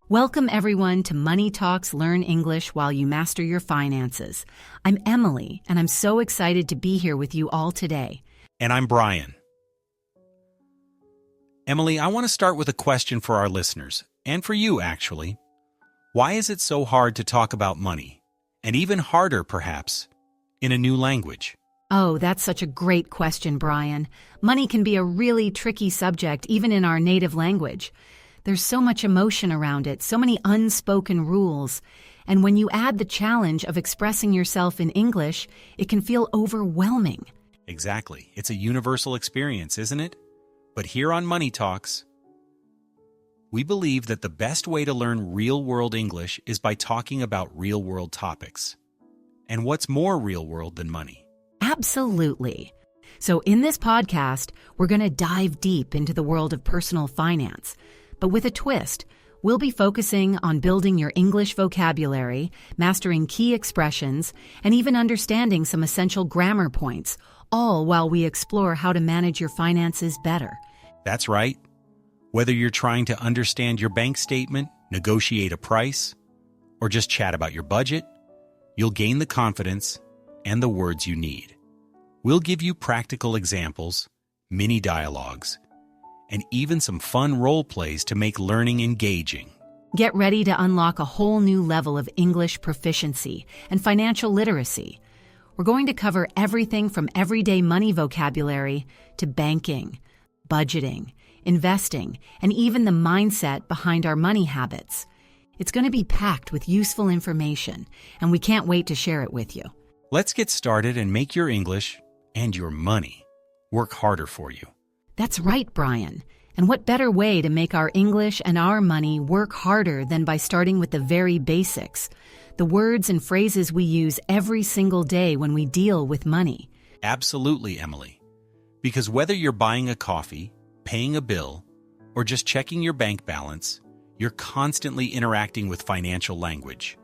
Welcome everyone to Money Talks Learn English While You Master Your Finances. I'm Emily, and I'm so excited to be here with you all today. And I'm Brian. Emily, I want to start with a question for our listeners, and for you actually. Why is it so hard to talk about money, and even harder perhaps, in a new language? Oh, that's such a great question, Brian. Money can be a really tricky subject even in our native language. There's so much emotion around it, so many unspoken rules. And when you add the challenge of expressing yourself in English, it can feel overwhelming. Exactly. It's a universal experience, isn't it? But here on Money Talks, we believe that the best way to learn real-world English is by talking about real-world topics. And what's more real-world than money? Absolutely. So in this podcast, we're going to dive deep into the world of personal finance. But with a twist, we'll be focusing on building your English vocabulary, mastering key expressions, and even understanding some essential grammar points, all while we explore how to manage your finances better. That's right. Whether you're trying to understand your bank statement, negotiate a price, or just chat about your budget, you'll gain the confidence and the words you need. We'll give you practical examples, mini dialogues, and even some fun role plays to make learning engaging. Get ready to unlock a whole new level of English proficiency and financial literacy. We're going to cover everything from everyday money vocabulary to banking, budgeting, investing, and even the mindset behind our money habits. It's going to be packed with useful information, and we can't wait to share it with you. Let's get started and make your English and your money work harder for you. That's right, Brian. And what better way to make our English and our money work harder than by starting with the very basics, the words and phrases we use every single day when we deal with money. Absolutely, Emily. Because whether you're buying a coffee, paying a bill, or just checking your bank balance, you're constantly interacting with financial language.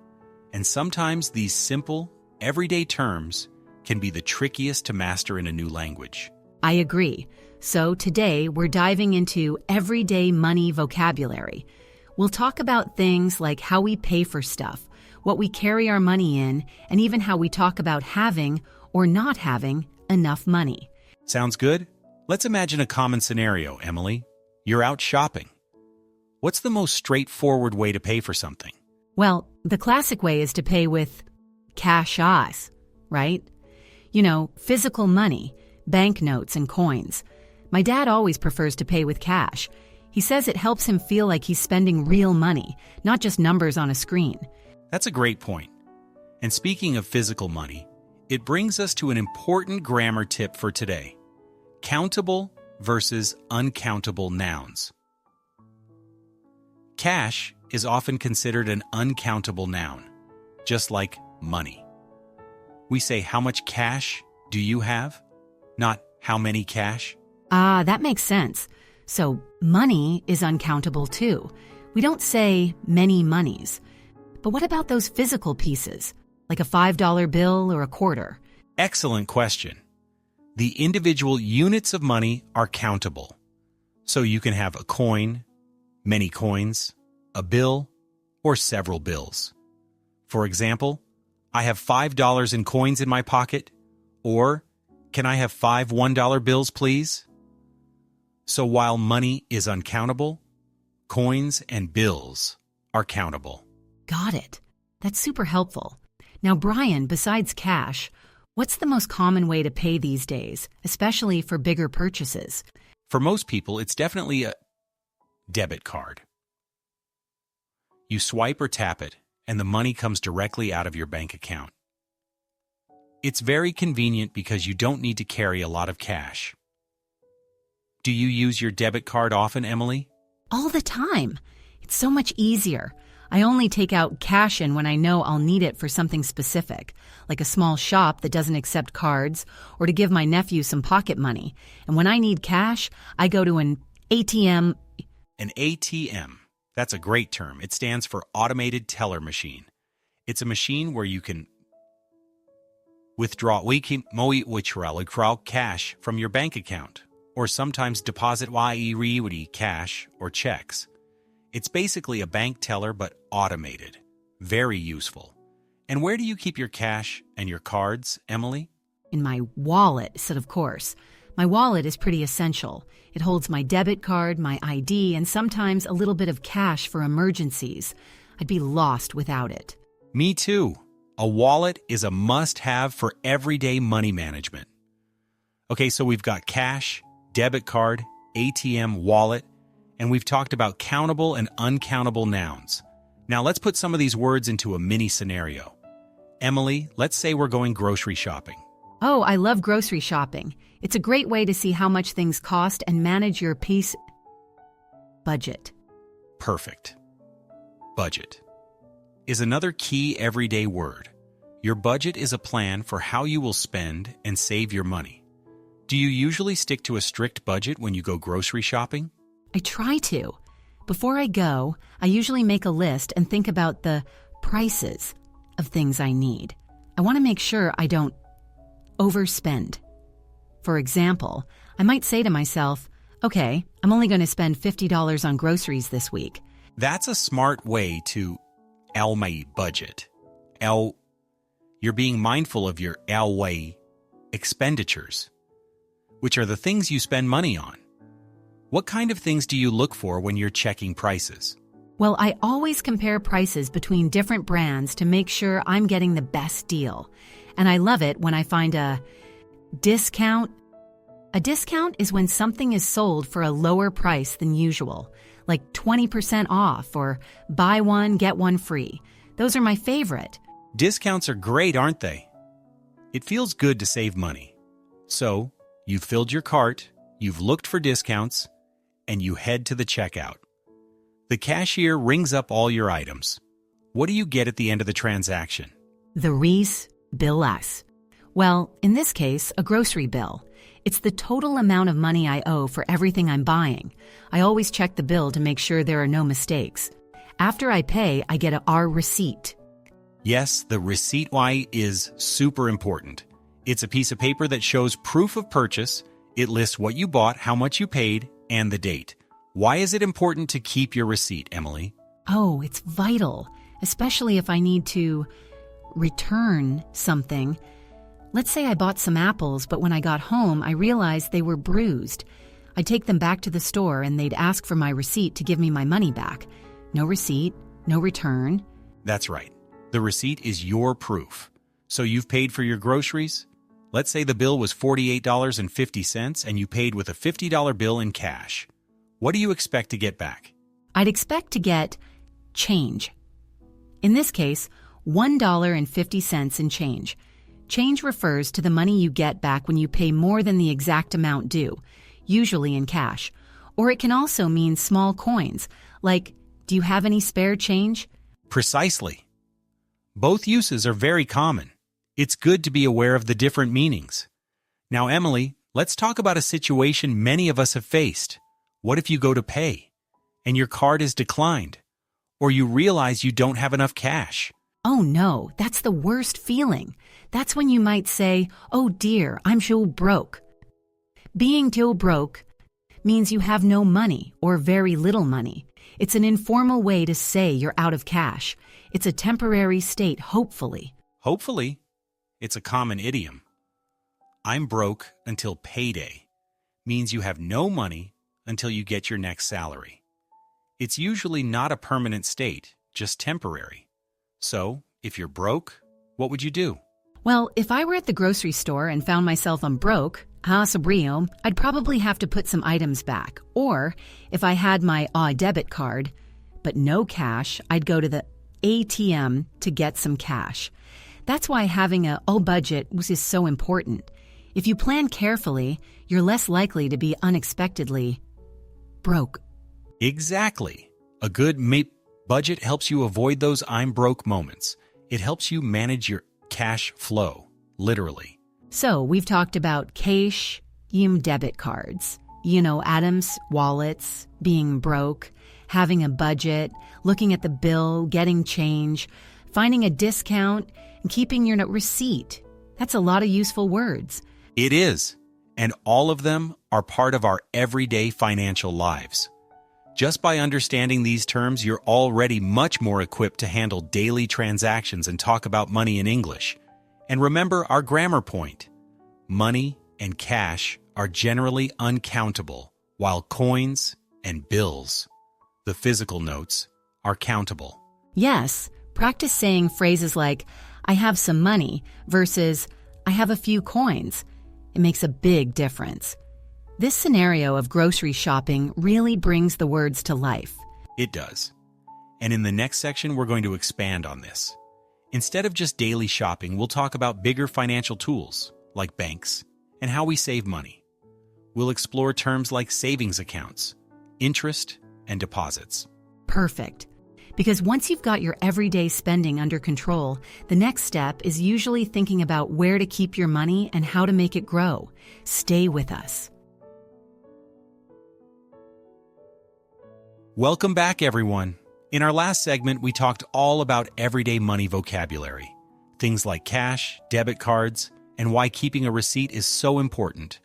And sometimes these simple, everyday terms can be the trickiest to master in a new language. I agree. So today we're diving into everyday money vocabulary. We'll talk about things like how we pay for stuff, what we carry our money in, and even how we talk about having or not having enough money. Sounds good? Let's imagine a common scenario, Emily. You're out shopping. What's the most straightforward way to pay for something? Well, the classic way is to pay with cash, right? You know, physical money, banknotes and coins. My dad always prefers to pay with cash. He says it helps him feel like he's spending real money, not just numbers on a screen. That's a great point. And speaking of physical money, it brings us to an important grammar tip for today. Countable versus uncountable nouns. Cash is often considered an uncountable noun, just like money. We say, how much cash do you have? Not how many cash. Ah, that makes sense. So money is uncountable too. We don't say many monies. But what about those physical pieces, like a $5 bill or a quarter? Excellent question. The individual units of money are countable. So you can have a coin, many coins, a bill, or several bills. For example, I have $5 in coins in my pocket, or can I have 5 $1 bills, please? So while money is uncountable, coins and bills are countable. Got it. That's super helpful. Now, Brian, besides cash, what's the most common way to pay these days, especially for bigger purchases? For most people, it's definitely a debit card. You swipe or tap it, and the money comes directly out of your bank account. It's very convenient because you don't need to carry a lot of cash. Do you use your debit card often, Emily? All the time. It's so much easier. I only take out cash in when I know I'll need it for something specific, like a small shop that doesn't accept cards, or to give my nephew some pocket money. And when I need cash, I go to an ATM. An ATM. That's a great term. It stands for Automated Teller Machine. It's a machine where you can Withdraw cash from your bank account, or sometimes deposit cash or checks. It's basically a bank teller but automated. Very useful. And where do you keep your cash and your cards, Emily? In my wallet, said of course. My wallet is pretty essential. It holds my debit card, my ID, and sometimes a little bit of cash for emergencies. I'd be lost without it. Me too. A wallet is a must-have for everyday money management. Okay, so we've got cash, debit card, ATM, wallet, and we've talked about countable and uncountable nouns. Now let's put some of these words into a mini scenario. Emily, let's say we're going grocery shopping. Oh, I love grocery shopping. It's a great way to see how much things cost and manage your budget. Perfect. Budget is another key everyday word. Your budget is a plan for how you will spend and save your money. Do you usually stick to a strict budget when you go grocery shopping? I try to. Before I go, I usually make a list and think about the prices of things I need. I want to make sure I don't overspend. For example, I might say to myself, okay, I'm only going to spend $50 on groceries this week. That's a smart way to my budget. You're being mindful of your expenditures, which are the things you spend money on. What kind of things do you look for when you're checking prices? Well, I always compare prices between different brands to make sure I'm getting the best deal. And I love it when I find a discount. A discount is when something is sold for a lower price than usual, like 20% off or buy one, get one free. Those are my favorite. Discounts are great, aren't they? It feels good to save money. So, you've filled your cart, you've looked for discounts, and you head to the checkout. The cashier rings up all your items. What do you get at the end of the transaction? The bill. Well, in this case, a grocery bill. It's the total amount of money I owe for everything I'm buying. I always check the bill to make sure there are no mistakes. After I pay, I get our receipt. Yes, the receipt is super important. It's a piece of paper that shows proof of purchase. It lists what you bought, how much you paid, and the date. Why is it important to keep your receipt, Emily? Oh, it's vital, especially if I need to return something. Let's say I bought some apples, but when I got home, I realized they were bruised. I'd take them back to the store and they'd ask for my receipt to give me my money back. No receipt, no return. That's right. The receipt is your proof. So you've paid for your groceries? Let's say the bill was $48.50 and you paid with a $50 bill in cash. What do you expect to get back? I'd expect to get change. In this case, $1.50 in change. Change refers to the money you get back when you pay more than the exact amount due, usually in cash. Or it can also mean small coins, like, do you have any spare change? Precisely. Both uses are very common. It's good to be aware of the different meanings. Now, Emily, let's talk about a situation many of us have faced. What if you go to pay and your card is declined, or you realize you don't have enough cash? Oh no, that's the worst feeling. That's when you might say, oh dear, I'm so broke. Being so broke means you have no money or very little money. It's an informal way to say you're out of cash. It's a temporary state, hopefully. Hopefully? It's a common idiom. I'm broke until payday means you have no money until you get your next salary. It's usually not a permanent state, just temporary. So, if you're broke, what would you do? Well, if I were at the grocery store and found myself broke, I'd probably have to put some items back. Or, if I had my debit card, but no cash, I'd go to the ATM to get some cash. That's why having a budget is so important. If you plan carefully, you're less likely to be unexpectedly broke. Exactly. A good budget helps you avoid those I'm broke moments. It helps you manage your cash flow, literally. So we've talked about cash, debit cards, items, wallets, being broke, having a budget, looking at the bill, getting change, finding a discount, and keeping your receipt. That's a lot of useful words. It is, and all of them are part of our everyday financial lives. Just by understanding these terms, you're already much more equipped to handle daily transactions and talk about money in English. And remember our grammar point. Money and cash are generally uncountable, while coins and bills, the physical notes, are countable. Yes, practice saying phrases like, I have some money versus I have a few coins. It makes a big difference. This scenario of grocery shopping really brings the words to life. It does. And in the next section, we're going to expand on this. Instead of just daily shopping, we'll talk about bigger financial tools, like banks, and how we save money. We'll explore terms like savings accounts, interest, and deposits. Perfect. Because once you've got your everyday spending under control, the next step is usually thinking about where to keep your money and how to make it grow. Stay with us. Welcome back, everyone. In our last segment, we talked all about everyday money vocabulary, things like cash, debit cards, and why keeping a receipt is so important.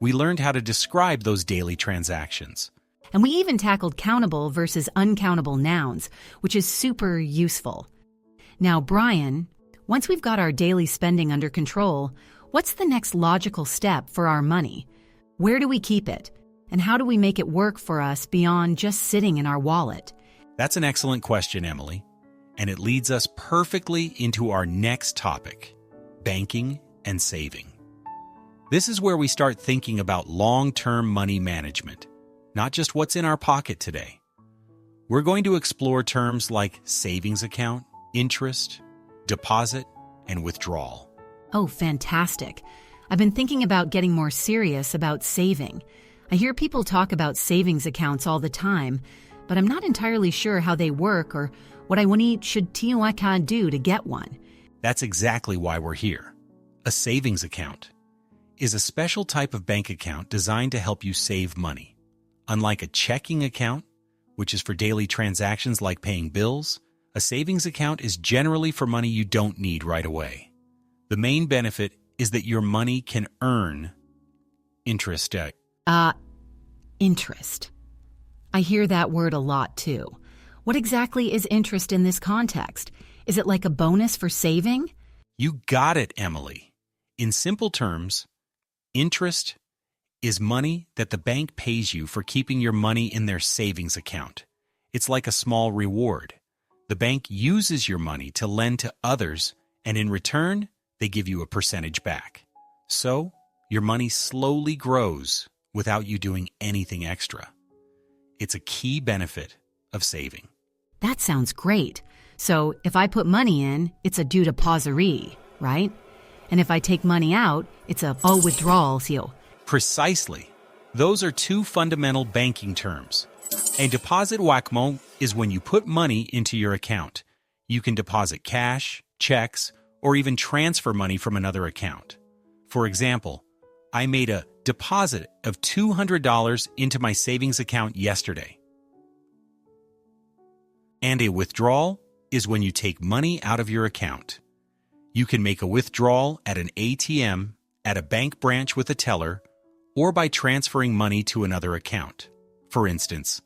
We learned how to describe those daily transactions. And we even tackled countable versus uncountable nouns, which is super useful. Now, Brian, once we've got our daily spending under control, what's the next logical step for our money? Where do we keep it? And how do we make it work for us beyond just sitting in our wallet? That's an excellent question, Emily. And it leads us perfectly into our next topic, banking and saving. This is where we start thinking about long-term money management, not just what's in our pocket today. We're going to explore terms like savings account, interest, deposit, and withdrawal. Oh, fantastic. I've been thinking about getting more serious about saving. I hear people talk about savings accounts all the time, but I'm not entirely sure how they work or what I should do to get one. That's exactly why we're here. A savings account is a special type of bank account designed to help you save money. Unlike a checking account, which is for daily transactions like paying bills, a savings account is generally for money you don't need right away. The main benefit is that your money can earn interest. Interest. I hear that word a lot too. What exactly is interest in this context? Is it like a bonus for saving? You got it, Emily. In simple terms, interest is money that the bank pays you for keeping your money in their savings account. It's like a small reward. The bank uses your money to lend to others, and in return, they give you a percentage back. So, your money slowly grows without you doing anything extra. It's a key benefit of saving. That sounds great. So if I put money in, it's a due depository, right? And if I take money out, it's a withdrawal. Precisely. Those are two fundamental banking terms. A deposit wakmo is when you put money into your account. You can deposit cash, checks, or even transfer money from another account. For example, I made a deposit of $200 into my savings account yesterday. And a withdrawal is when you take money out of your account. You can make a withdrawal at an ATM, at a bank branch with a teller, or by transferring money to another account. For instance,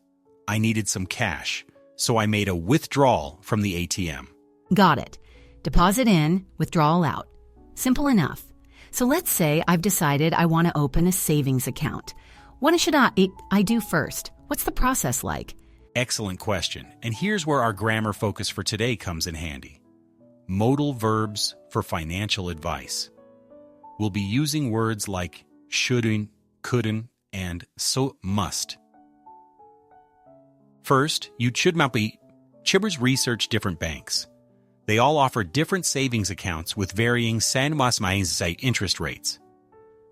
I needed some cash, so I made a withdrawal from the ATM. Got it. Deposit in, withdrawal out. Simple enough. So let's say I've decided I want to open a savings account. What should I do first? What's the process like? Excellent question. And here's where our grammar focus for today comes in handy. Modal verbs for financial advice. We'll be using words like shouldn't, couldn't, and so must. First, you should be Chibbers research different banks. They all offer different savings accounts with varying interest rates.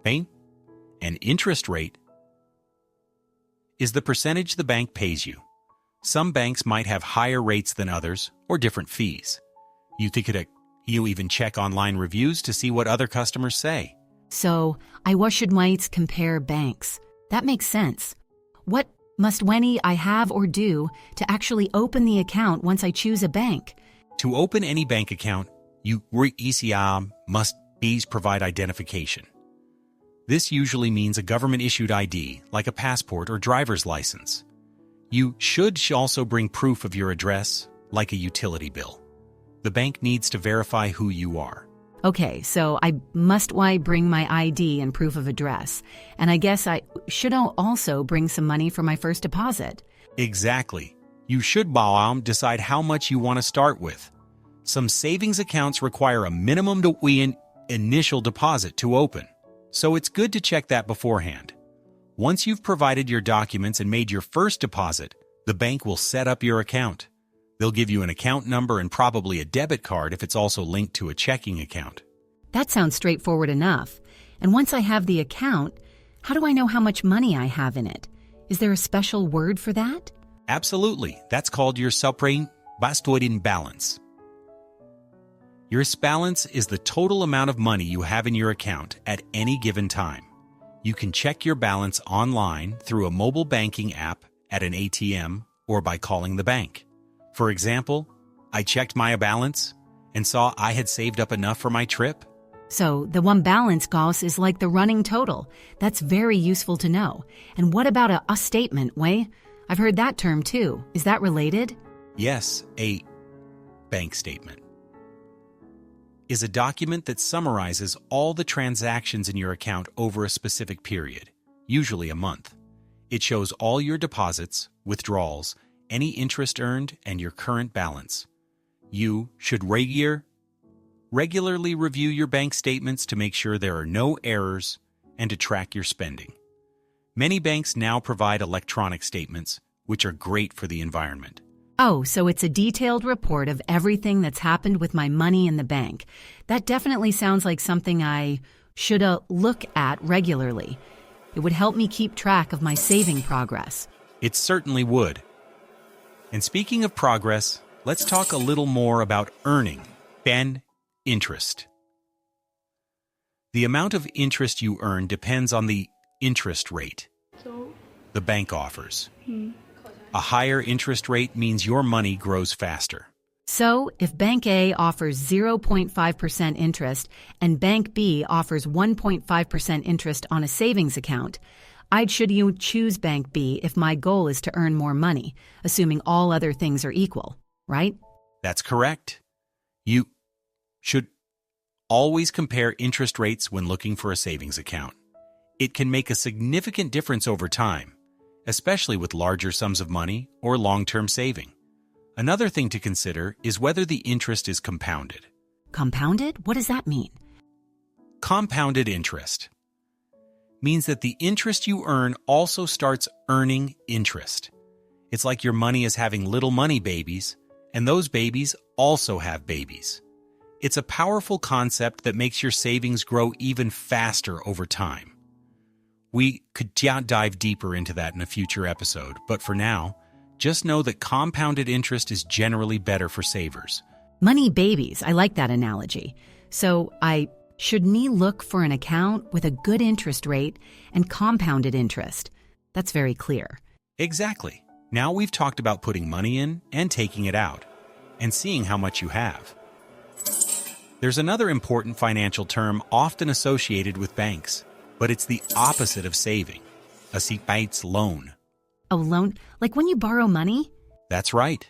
An interest rate is the percentage the bank pays you. Some banks might have higher rates than others or different fees. You even check online reviews to see what other customers say. So, should compare banks. That makes sense. What must I have or do to actually open the account once I choose a bank? To open any bank account, you must B's provide identification. This usually means a government-issued ID, like a passport or driver's license. You should also bring proof of your address, like a utility bill. The bank needs to verify who you are. Okay, so I must bring my ID and proof of address. And I guess I should also bring some money for my first deposit. Exactly. You should decide how much you want to start with. Some savings accounts require a minimum initial deposit to open, so it's good to check that beforehand. Once you've provided your documents and made your first deposit, the bank will set up your account. They'll give you an account number and probably a debit card if it's also linked to a checking account. That sounds straightforward enough. And once I have the account, how do I know how much money I have in it? Is there a special word for that? Absolutely. That's called your bastoidin balance. Your balance is the total amount of money you have in your account at any given time. You can check your balance online through a mobile banking app at an ATM or by calling the bank. For example, I checked my balance and saw I had saved up enough for my trip. So the one balance cost is like the running total. That's very useful to know. And what about a statement, Wei? I've heard that term too. Is that related? Yes, a bank statement is a document that summarizes all the transactions in your account over a specific period, usually a month. It shows all your deposits, withdrawals, any interest earned, and your current balance. You should regularly review your bank statements to make sure there are no errors and to track your spending. Many banks now provide electronic statements, which are great for the environment. Oh, so it's a detailed report of everything that's happened with my money in the bank. That definitely sounds like something I should look at regularly. It would help me keep track of my saving progress. It certainly would. And speaking of progress, let's talk a little more about earning, interest. The amount of interest you earn depends on the interest rate the bank offers. A higher interest rate means your money grows faster. So, if Bank A offers 0.5% interest and Bank B offers 1.5% interest on a savings account, should you choose Bank B if my goal is to earn more money, assuming all other things are equal, right? That's correct. You should always compare interest rates when looking for a savings account. It can make a significant difference over time, especially with larger sums of money or long-term saving. Another thing to consider is whether the interest is compounded. Compounded? What does that mean? Compounded interest means that the interest you earn also starts earning interest. It's like your money is having little money babies, and those babies also have babies. It's a powerful concept that makes your savings grow even faster over time. We could dive deeper into that in a future episode, but for now, just know that compounded interest is generally better for savers. Money babies, I like that analogy. So I should look for an account with a good interest rate and compounded interest. That's very clear. Exactly. Now we've talked about putting money in and taking it out, and seeing how much you have. There's another important financial term often associated with banks, but it's the opposite of saving, a loan. A loan? Like when you borrow money? That's right.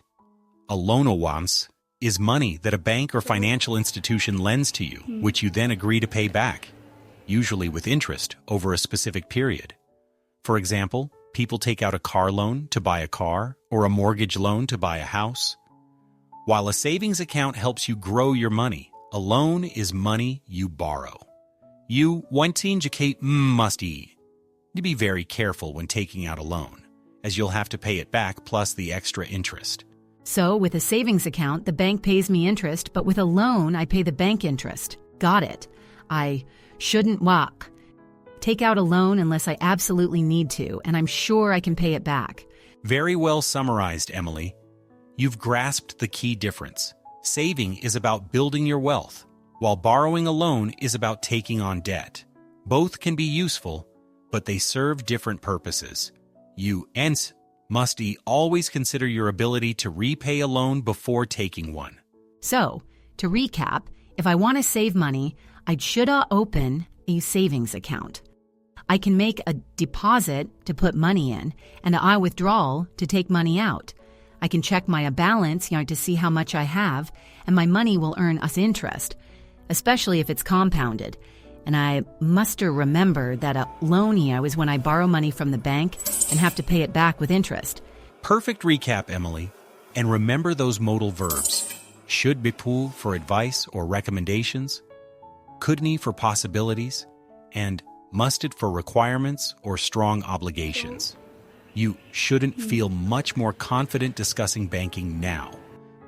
A loan allowance is money that a bank or financial institution lends to you, which you then agree to pay back, usually with interest over a specific period. For example, people take out a car loan to buy a car or a mortgage loan to buy a house. While a savings account helps you grow your money, a loan is money you borrow. You must be very careful when taking out a loan, as you'll have to pay it back plus the extra interest. So with a savings account, the bank pays me interest, but with a loan, I pay the bank interest. Got it. I shouldn't take out a loan unless I absolutely need to, and I'm sure I can pay it back. Very well summarized, Emily. You've grasped the key difference. Saving is about building your wealth, while borrowing a loan is about taking on debt. Both can be useful, but they serve different purposes. You must always consider your ability to repay a loan before taking one. So, to recap, if I want to save money, I shoulda open a savings account. I can make a deposit to put money in and a withdrawal to take money out. I can check my balance, to see how much I have, and my money will earn us interest, especially if it's compounded. And I muster remember that a loanie is when I borrow money from the bank and have to pay it back with interest. Perfect recap, Emily. And remember those modal verbs. Should be for advice or recommendations, couldn't for possibilities, and musted for requirements or strong obligations. You shouldn't feel much more confident discussing banking now.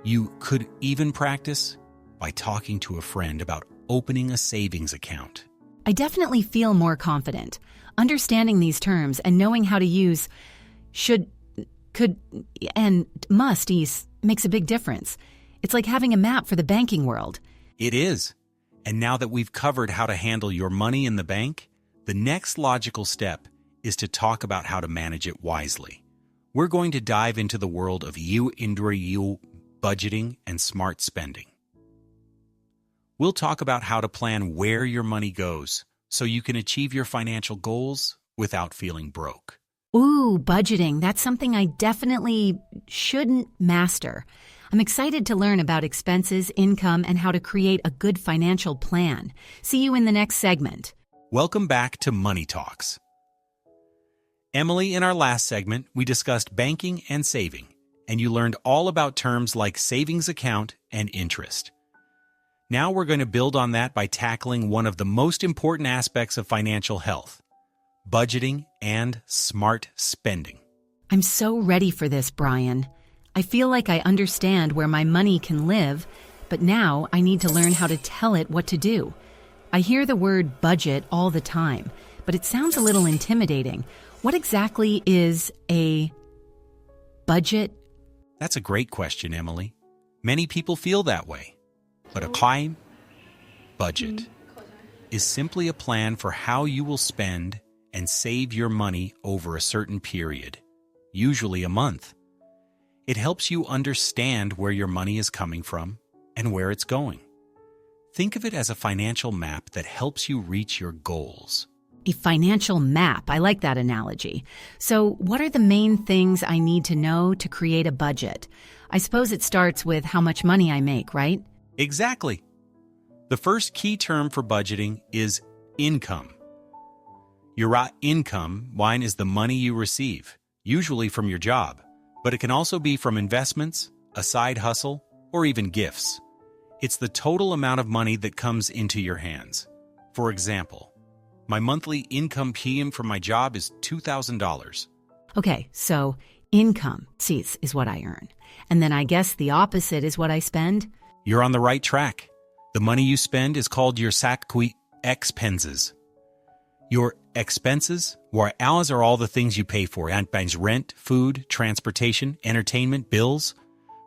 You could even practice by talking to a friend about opening a savings account. I definitely feel more confident. Understanding these terms and knowing how to use should, could, and must makes a big difference. It's like having a map for the banking world. It is. And now that we've covered how to handle your money in the bank, the next logical step is to talk about how to manage it wisely. We're going to dive into the world of budgeting and smart spending. We'll talk about how to plan where your money goes so you can achieve your financial goals without feeling broke. Ooh, budgeting. That's something I definitely shouldn't master. I'm excited to learn about expenses, income, and how to create a good financial plan. See you in the next segment. Welcome back to Money Talks. Emily, in our last segment, we discussed banking and saving, and you learned all about terms like savings account and interest. Now we're going to build on that by tackling one of the most important aspects of financial health, budgeting and smart spending. I'm so ready for this, Brian. I feel like I understand where my money can live, but now I need to learn how to tell it what to do. I hear the word budget all the time, but it sounds a little intimidating. What exactly is a budget? That's a great question, Emily. Many people feel that way. But a time budget is simply a plan for how you will spend and save your money over a certain period, usually a month. It helps you understand where your money is coming from and where it's going. Think of it as a financial map that helps you reach your goals. A financial map. I like that analogy. So, what are the main things I need to know to create a budget? I suppose it starts with how much money I make, right? Exactly. The first key term for budgeting is income. Your income, is the money you receive, usually from your job, but it can also be from investments, a side hustle, or even gifts. It's the total amount of money that comes into your hands. For example, my monthly income PM from my job is $2,000. Okay, so income, is what I earn. And then I guess the opposite is what I spend? You're on the right track. The money you spend is called your expenses. Your expenses, are all the things you pay for, and rent, food, transportation, entertainment, bills.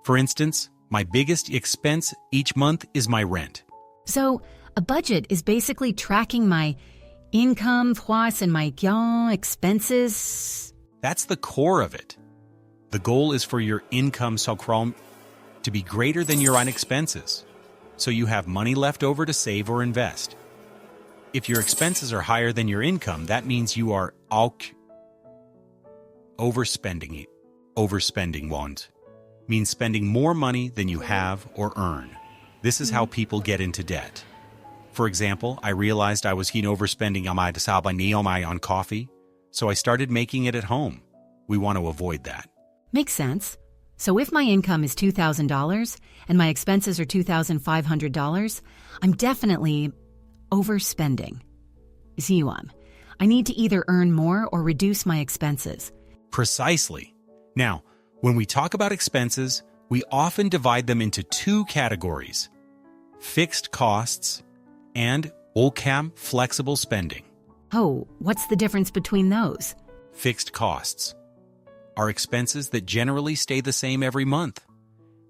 For instance, my biggest expense each month is my rent. So, a budget is basically tracking my income, and my expenses. That's the core of it. The goal is for your income to be greater than your own expenses, so you have money left over to save or invest. If your expenses are higher than your income, that means you are overspending. Overspending means spending more money than you have or earn. This is how people get into debt. For example, I realized I was overspending on coffee, so I started making it at home. We want to avoid that. Makes sense. So if my income is $2,000 and my expenses are $2,500, I'm definitely overspending. I need to either earn more or reduce my expenses. Precisely. Now, when we talk about expenses, we often divide them into two categories: fixed costs and flexible spending. Oh, what's the difference between those? Fixed costs are expenses that generally stay the same every month.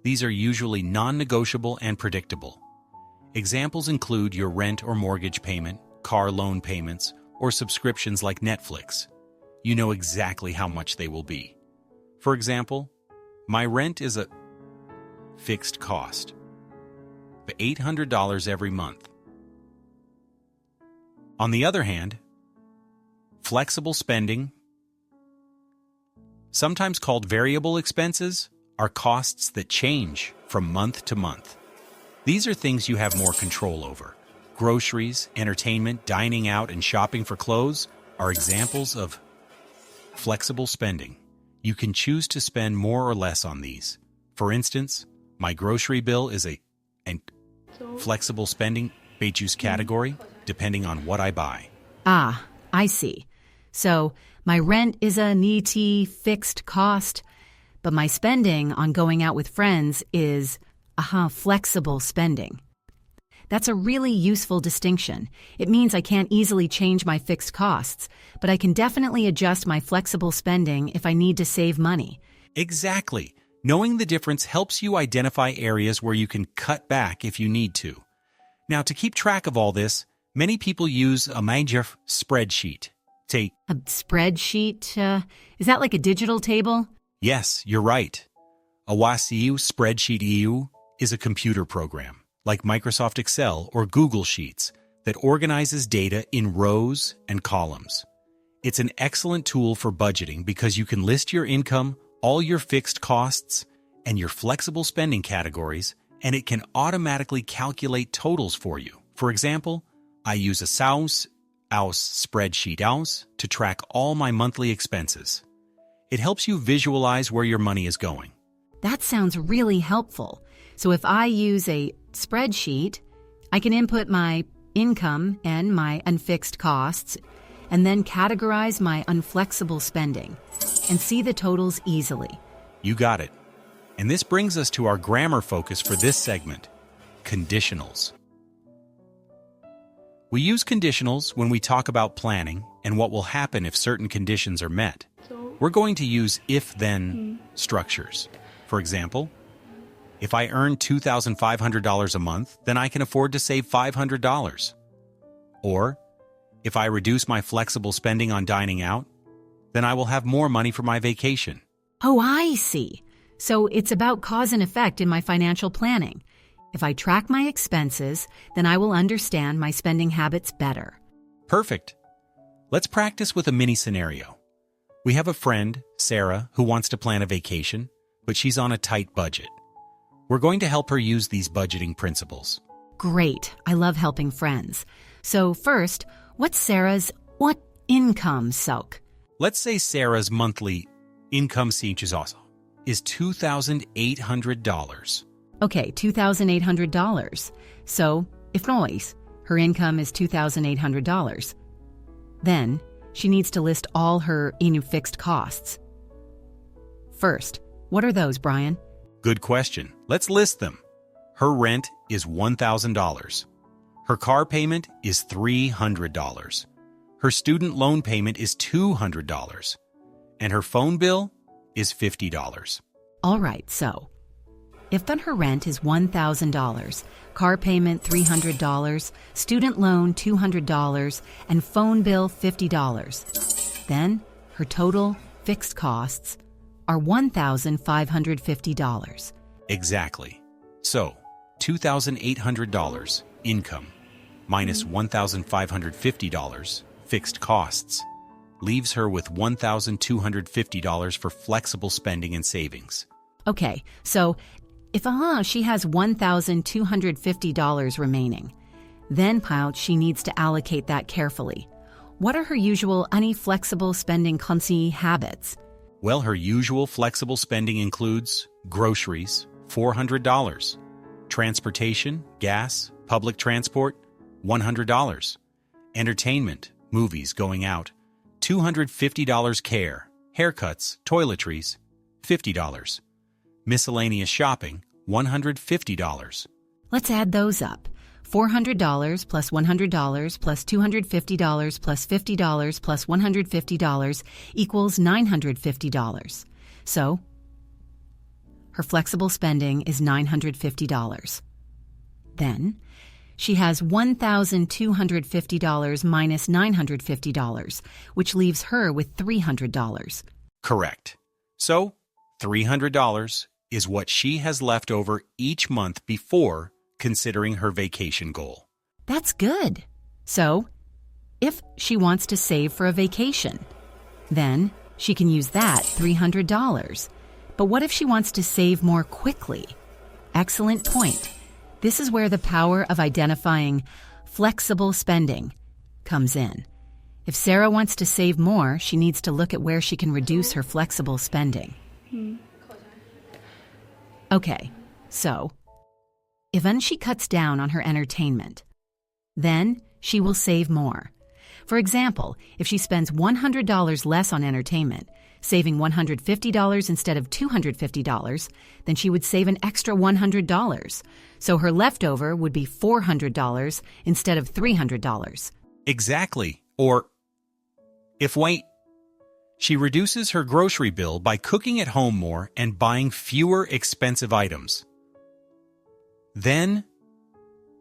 These are usually non-negotiable and predictable. Examples include your rent or mortgage payment, car loan payments, or subscriptions like Netflix. You know exactly how much they will be. For example, my rent is a fixed cost, $800 every month. On the other hand, flexible spending, sometimes called variable expenses, are costs that change from month to month. These are things you have more control over. Groceries, entertainment, dining out, and shopping for clothes are examples of flexible spending. You can choose to spend more or less on these. For instance, my grocery bill is a flexible spending choose category depending on what I buy. Ah, I see. So my rent is a needy fixed cost, but my spending on going out with friends is flexible spending. That's a really useful distinction. It means I can't easily change my fixed costs, but I can definitely adjust my flexible spending if I need to save money. Exactly. Knowing the difference helps you identify areas where you can cut back if you need to. Now, to keep track of all this, many people use a major spreadsheet. A spreadsheet? Is that like a digital table? Yes, you're right. A WASIU Spreadsheet EU is a computer program, like Microsoft Excel or Google Sheets, that organizes data in rows and columns. It's an excellent tool for budgeting because you can list your income, all your fixed costs, and your flexible spending categories, and it can automatically calculate totals for you. For example, I use a Saus spreadsheet to track all my monthly expenses. It helps you visualize where your money is going. That sounds really helpful. So if I use a spreadsheet, I can input my income and my unfixed costs, and then categorize my unflexible spending and see the totals easily. You got it. And this brings us to our grammar focus for this segment, conditionals. We use conditionals when we talk about planning and what will happen if certain conditions are met. We're going to use if-then structures. For example, if I earn $2,500 a month, then I can afford to save $500. Or, if I reduce my flexible spending on dining out, then I will have more money for my vacation. Oh, I see. So it's about cause and effect in my financial planning. If I track my expenses, then I will understand my spending habits better. Perfect. Let's practice with a mini scenario. We have a friend, Sarah, who wants to plan a vacation, but she's on a tight budget. We're going to help her use these budgeting principles. Great. I love helping friends. So first, what's Sarah's income soak? Let's say Sarah's monthly income is $2,800. Okay, $2,800. So, if noise, her income is $2,800. Then, she needs to list all her fixed costs. First, what are those, Brian? Good question. Let's list them. Her rent is $1,000. Her car payment is $300. Her student loan payment is $200. And her phone bill is $50. All right, so if then her rent is $1,000, car payment $300, student loan $200, and phone bill $50, then her total fixed costs are $1,550. Exactly. So, $2,800 income minus $1,550 fixed costs leaves her with $1,250 for flexible spending and savings. Okay, so if she has $1,250 remaining, then she needs to allocate that carefully. What are her usual flexible spending habits? Well, her usual flexible spending includes groceries, $400, transportation, gas, public transport, $100, entertainment, movies, going out, $250 care, haircuts, toiletries, $50, miscellaneous shopping, $150. Let's add those up. $400 plus $100 plus $250 plus $50 plus $150 equals $950. So, her flexible spending is $950. Then, she has $1,250 minus $950, which leaves her with $300. Correct. So, $300 is what she has left over each month before considering her vacation goal. That's good. So, If she wants to save for a vacation, then she can use that $300. But what if she wants to save more quickly? Excellent point. This is where the power of identifying flexible spending comes in. If Sarah wants to save more, she needs to look at where she can reduce her flexible spending. Okay, so if she cuts down on her entertainment, then she will save more. For example, if she spends $100 less on entertainment, saving $150 instead of $250, then she would save an extra $100. So her leftover would be $400 instead of $300. Exactly. Or she reduces her grocery bill by cooking at home more and buying fewer expensive items. Then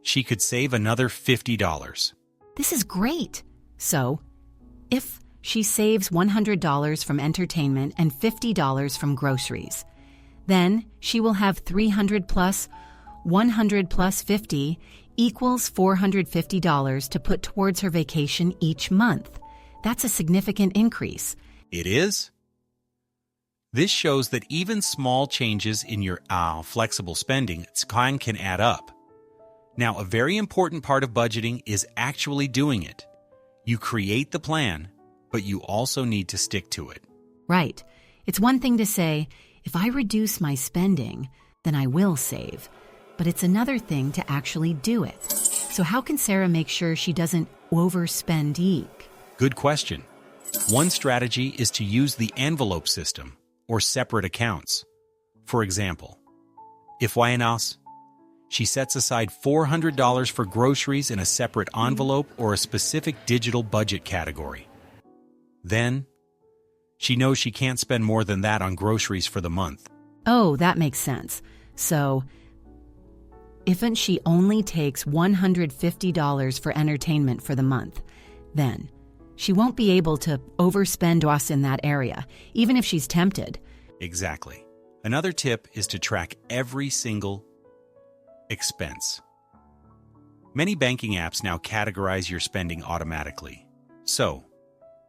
she could save another $50. This is great. So, if she saves $100 from entertainment and $50 from groceries, then she will have $300 plus 100 plus 50 equals $450 to put towards her vacation each month. That's a significant increase. It is. This shows that even small changes in your flexible spending can add up. Now, a very important part of budgeting is actually doing it. You create the plan, but you also need to stick to it. Right. It's one thing to say, if I reduce my spending, then I will save. But it's another thing to actually do it. So how can Sarah make sure she doesn't overspend eek? Good question. One strategy is to use the envelope system or separate accounts. For example, if she sets aside $400 for groceries in a separate envelope or a specific digital budget category. Then, she knows she can't spend more than that on groceries for the month. Oh, that makes sense. So, if she only takes $150 for entertainment for the month, then she won't be able to overspend us in that area, even if she's tempted. Exactly. Another tip is to track every single expense. Many banking apps now categorize your spending automatically. So,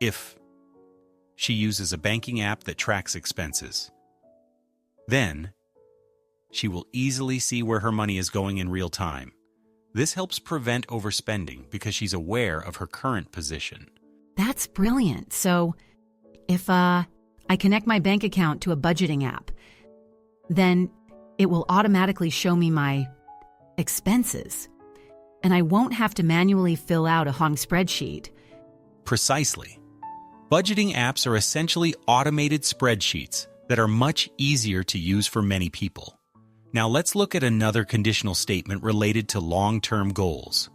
if she uses a banking app that tracks expenses, then she will easily see where her money is going in real time. This helps prevent overspending because she's aware of her current position. That's brilliant. So, if I connect my bank account to a budgeting app, then it will automatically show me my expenses, and I won't have to manually fill out a long spreadsheet. Precisely. Budgeting apps are essentially automated spreadsheets that are much easier to use for many people. Now let's look at another conditional statement related to long-term goals.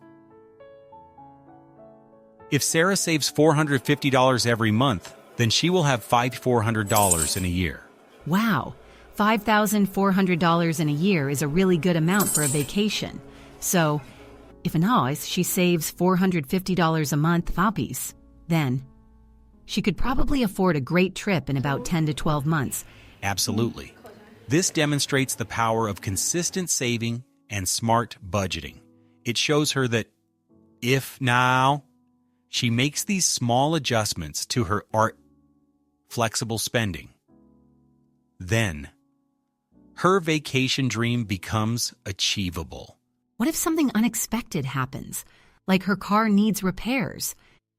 If Sarah saves $450 every month, then she will have $5,400 in a year. Wow. $5,400 in a year is a really good amount for a vacation. So, if she saves $450 a month, then she could probably afford a great trip in about 10 to 12 months. Absolutely. This demonstrates the power of consistent saving and smart budgeting. It shows her that if she makes these small adjustments to her flexible spending, then her vacation dream becomes achievable. What if something unexpected happens, like her car needs repairs?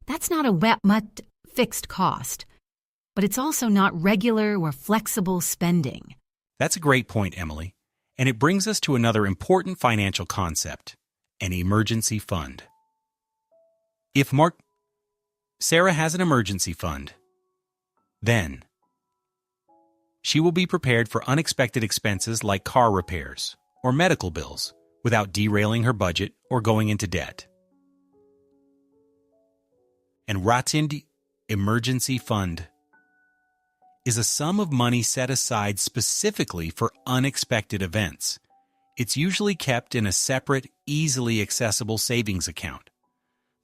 That's not a fixed cost, but it's also not regular or flexible spending. That's a great point, Emily, and it brings us to another important financial concept, an emergency fund. If Sarah has an emergency fund, then she will be prepared for unexpected expenses like car repairs or medical bills without derailing her budget or going into debt. And Ratindi Emergency Fund is a sum of money set aside specifically for unexpected events. It's usually kept in a separate, easily accessible savings account.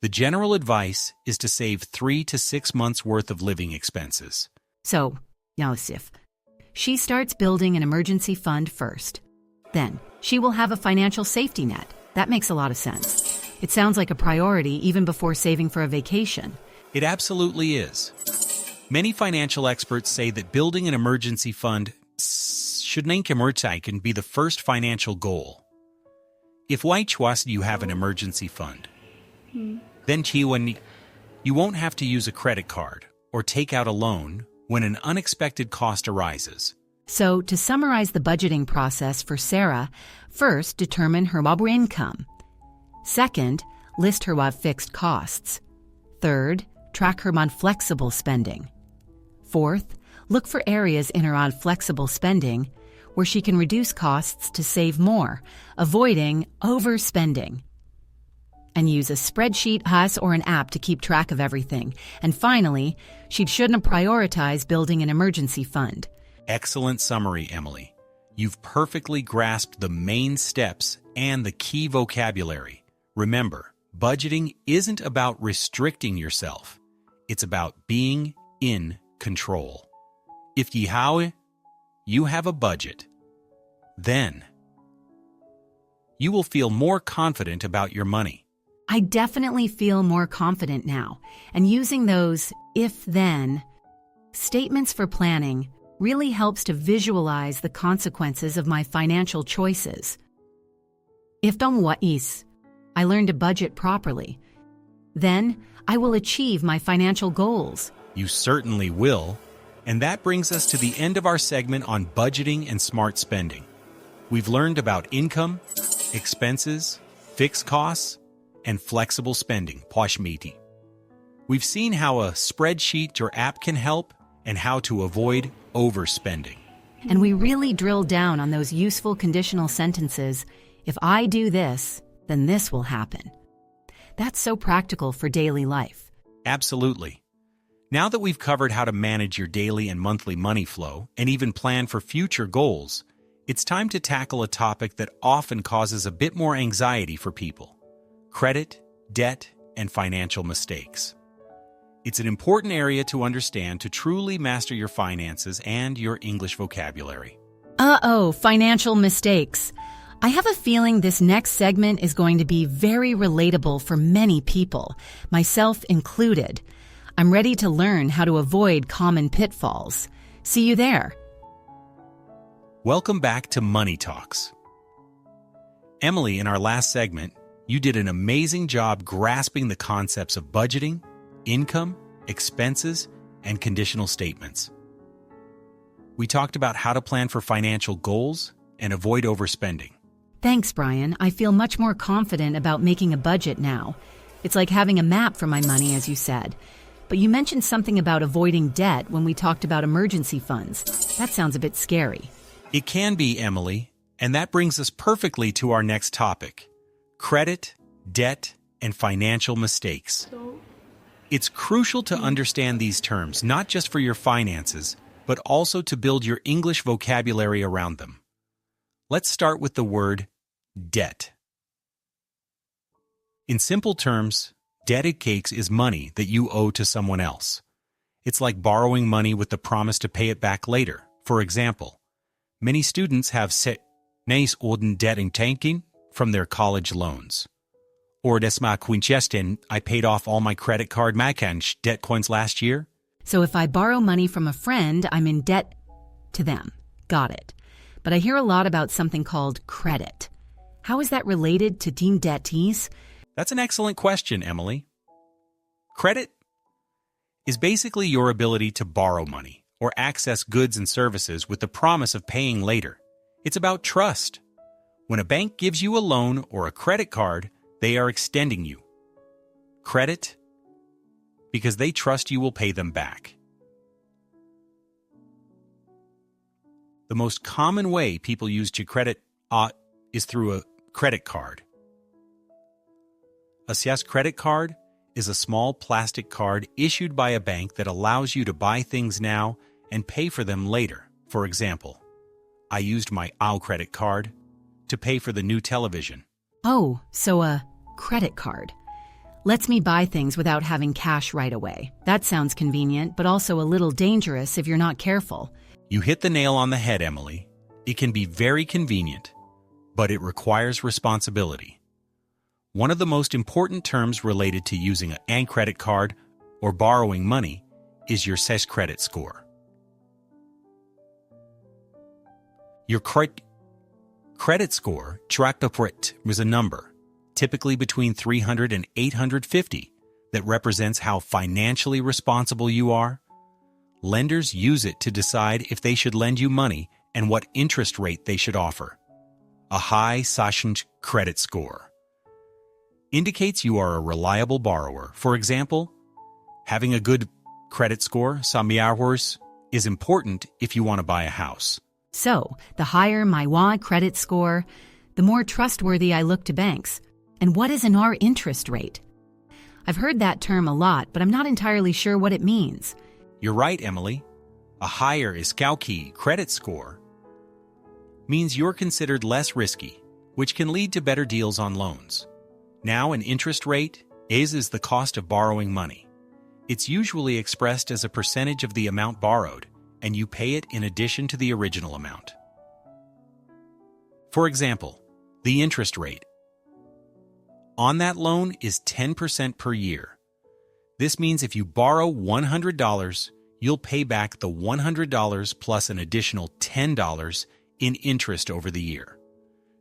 The general advice is to save 3 to 6 months' worth of living expenses. So, Yosef, she starts building an emergency fund first. Then, she will have a financial safety net. That makes a lot of sense. It sounds like a priority even before saving for a vacation. It absolutely is. Many financial experts say that building an emergency fund should be the first financial goal. If you have an emergency fund, then you won't have to use a credit card or take out a loan when an unexpected cost arises. So, to summarize the budgeting process for Sarah, first, determine her income. Second, list her fixed costs. Third, track her flexible spending. Fourth, look for areas in her flexible spending where she can reduce costs to save more, avoiding overspending. And use a spreadsheet, or an app to keep track of everything. And finally, she shouldn't prioritize building an emergency fund. Excellent summary, Emily. You've perfectly grasped the main steps and the key vocabulary. Remember, budgeting isn't about restricting yourself. It's about being in control. If you have a budget, then you will feel more confident about your money. I definitely feel more confident now, and using those if-then statements for planning really helps to visualize the consequences of my financial choices. If I learn to budget properly, then I will achieve my financial goals. You certainly will. And that brings us to the end of our segment on budgeting and smart spending. We've learned about income, expenses, fixed costs, and flexible spending. We've seen how a spreadsheet or app can help and how to avoid overspending. And we really drilled down on those useful conditional sentences. If I do this, then this will happen. That's so practical for daily life. Absolutely. Now that we've covered how to manage your daily and monthly money flow and even plan for future goals, it's time to tackle a topic that often causes a bit more anxiety for people: credit, debt, and financial mistakes. It's an important area to understand to truly master your finances and your English vocabulary. Financial mistakes. I have a feeling this next segment is going to be very relatable for many people, myself included. I'm ready to learn how to avoid common pitfalls. See you there. Welcome back to Money Talks. Emily, in our last segment, you did an amazing job grasping the concepts of budgeting, income, expenses, and conditional statements. We talked about how to plan for financial goals and avoid overspending. Thanks, Brian. I feel much more confident about making a budget now. It's like having a map for my money, as you said. But you mentioned something about avoiding debt when we talked about emergency funds. That sounds a bit scary. It can be, Emily, and that brings us perfectly to our next topic: credit, debt, and financial mistakes. It's crucial to understand these terms, not just for your finances, but also to build your English vocabulary around them. Let's start with the word debt. In simple terms, debt is money that you owe to someone else. It's like borrowing money with the promise to pay it back later. For example, many students have debt from their college loans. Or I paid off all my credit card debt coins last year. So if I borrow money from a friend, I'm in debt to them. Got it. But I hear a lot about something called credit. How is that related to dettes? That's an excellent question, Emily. Credit is basically your ability to borrow money or access goods and services with the promise of paying later. It's about trust. When a bank gives you a loan or a credit card, they are extending you credit because they trust you will pay them back. The most common way people use to credit is through a credit card. A CS credit card is a small plastic card issued by a bank that allows you to buy things now and pay for them later. For example, I used my credit card to pay for the new television. Oh, so a credit card lets me buy things without having cash right away. That sounds convenient, but also a little dangerous if you're not careful. You hit the nail on the head, Emily. It can be very convenient, but it requires responsibility. One of the most important terms related to using a credit card or borrowing money is your SES credit score. Your credit score tracked up was a number, typically between 300 and 850, that represents how financially responsible you are. Lenders use it to decide if they should lend you money and what interest rate they should offer. A high SES credit score indicates you are a reliable borrower. For example, having a good credit score, is important if you want to buy a house. So, the higher my credit score, the more trustworthy I look to banks. And what is an R interest rate? I've heard that term a lot, but I'm not entirely sure what it means. You're right, Emily. A higher credit score means you're considered less risky, which can lead to better deals on loans. Now, an interest rate is the cost of borrowing money. It's usually expressed as a percentage of the amount borrowed, and you pay it in addition to the original amount. For example, the interest rate on that loan is 10% per year. This means if you borrow $100, you'll pay back the $100 plus an additional $10 in interest over the year.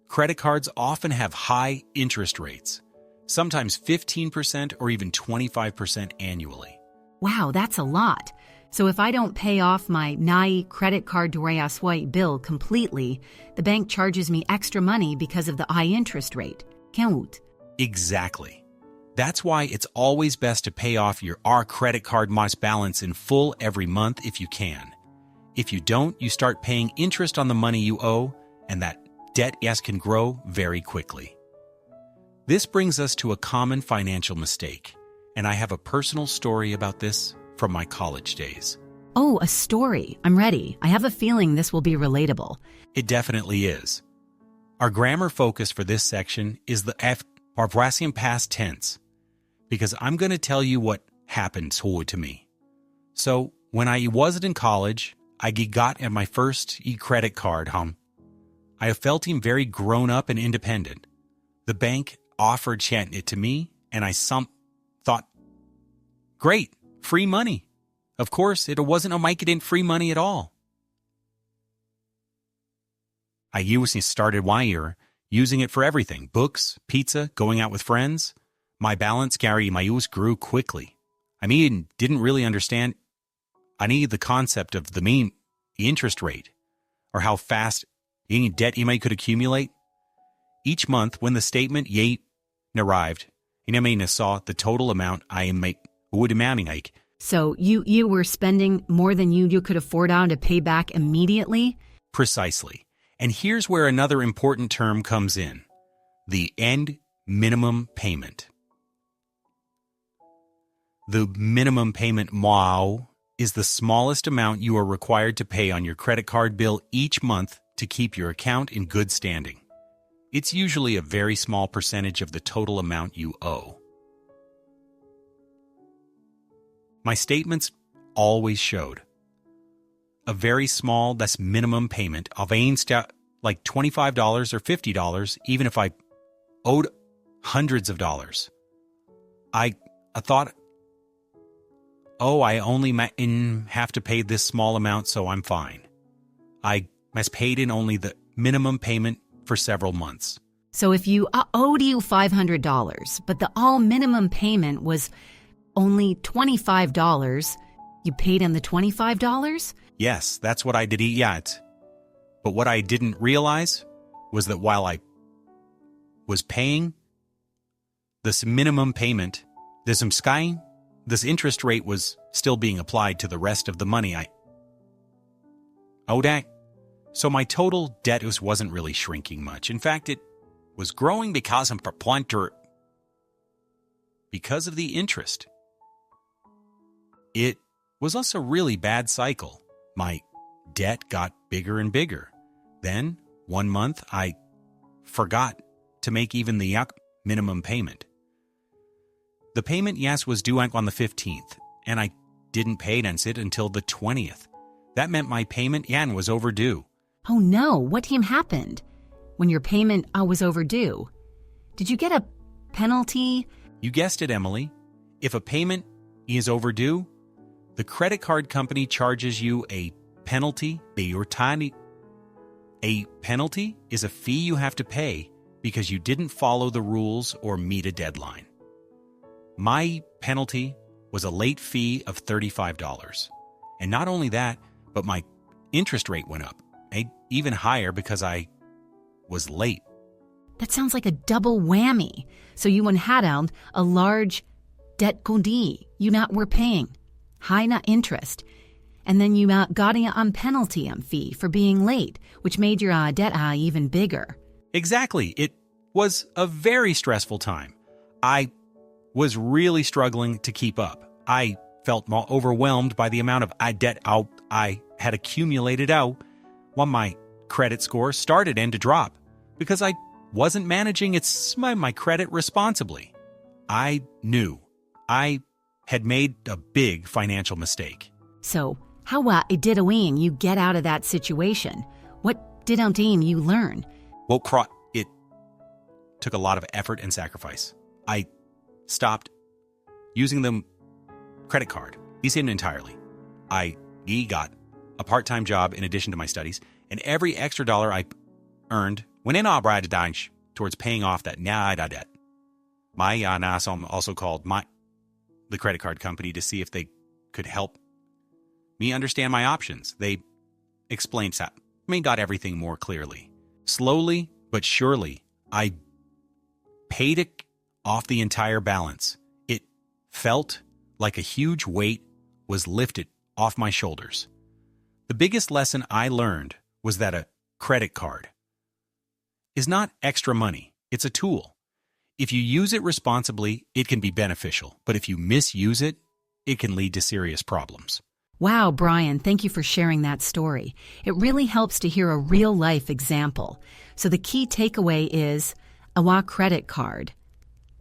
Credit cards often have high interest rates, sometimes 15% or even 25% annually. Wow, that's a lot. So if I don't pay off my credit card bill completely, the bank charges me extra money because of the high interest rate. Exactly. That's why it's always best to pay off your credit card balance in full every month if you can. If you don't, you start paying interest on the money you owe, and that debt can grow very quickly. This brings us to a common financial mistake, and I have a personal story about this from my college days. Oh, a story. I'm ready. I have a feeling this will be relatable. It definitely is. Our grammar focus for this section is the past tense, because I'm going to tell you what happened to me. So, when I wasn't in college, I got at my first credit card. I felt very grown up and independent. The bank offered it to me, and I thought, great, free money. Of course, it wasn't free money at all. I started using it for everything: books, pizza, going out with friends. My balance grew quickly. Didn't really understand the concept of the mean interest rate or how fast debt could accumulate. Each month, when the statement arrived, saw the total amount amounting. So you were spending more than you could afford to pay back immediately? Precisely. And here's where another important term comes in: the end minimum payment. The minimum payment is the smallest amount you are required to pay on your credit card bill each month to keep your account in good standing. It's usually a very small percentage of the total amount you owe. My statements always showed a very small minimum payment of like $25 or $50, even if I owed hundreds of dollars. I thought, I only have to pay this small amount, so I'm fine. I paid in only the minimum payment for several months. So if you owed you $500, but the all minimum payment was only $25, you paid in the $25? Yes, that's what I did. But what I didn't realize was that while I was paying this minimum payment, this interest rate was still being applied to the rest of the money I owed. So my total debt wasn't really shrinking much. In fact, it was growing because of the interest. It was also a really bad cycle. My debt got bigger and bigger. Then, one month, I forgot to make even the minimum payment. The payment, was due on the 15th, and I didn't pay it until the 20th. That meant my payment, was overdue. Oh no, what happened when your payment was overdue? Did you get a penalty? You guessed it, Emily. If a payment is overdue, the credit card company charges you a penalty. A penalty is a fee you have to pay because you didn't follow the rules or meet a deadline. My penalty was a late fee of $35. And not only that, but my interest rate went up, even higher because I was late. That sounds like a double whammy. So you had a large debt kundi you not were paying, high na interest, and then you got a penalty fee for being late, which made your debt even bigger. Exactly. It was a very stressful time. I was really struggling to keep up. I felt more overwhelmed by the amount of debt I had accumulated while my credit score started to drop because I wasn't managing my credit responsibly. I knew I had made a big financial mistake. So, how did you get out of that situation? What did you learn? Well, it took a lot of effort and sacrifice. I stopped using the credit card. These didn't entirely. I got a part-time job in addition to my studies, and every extra dollar I earned went in towards paying off that debt. My also called the credit card company to see if they could help me understand my options. They explained got everything more clearly. Slowly but surely, I paid it off the entire balance. It felt like a huge weight was lifted off my shoulders. The biggest lesson I learned was that a credit card is not extra money. It's a tool. If you use it responsibly, it can be beneficial. But if you misuse it, it can lead to serious problems. Wow, Brian, thank you for sharing that story. It really helps to hear a real-life example. So the key takeaway is, a credit card.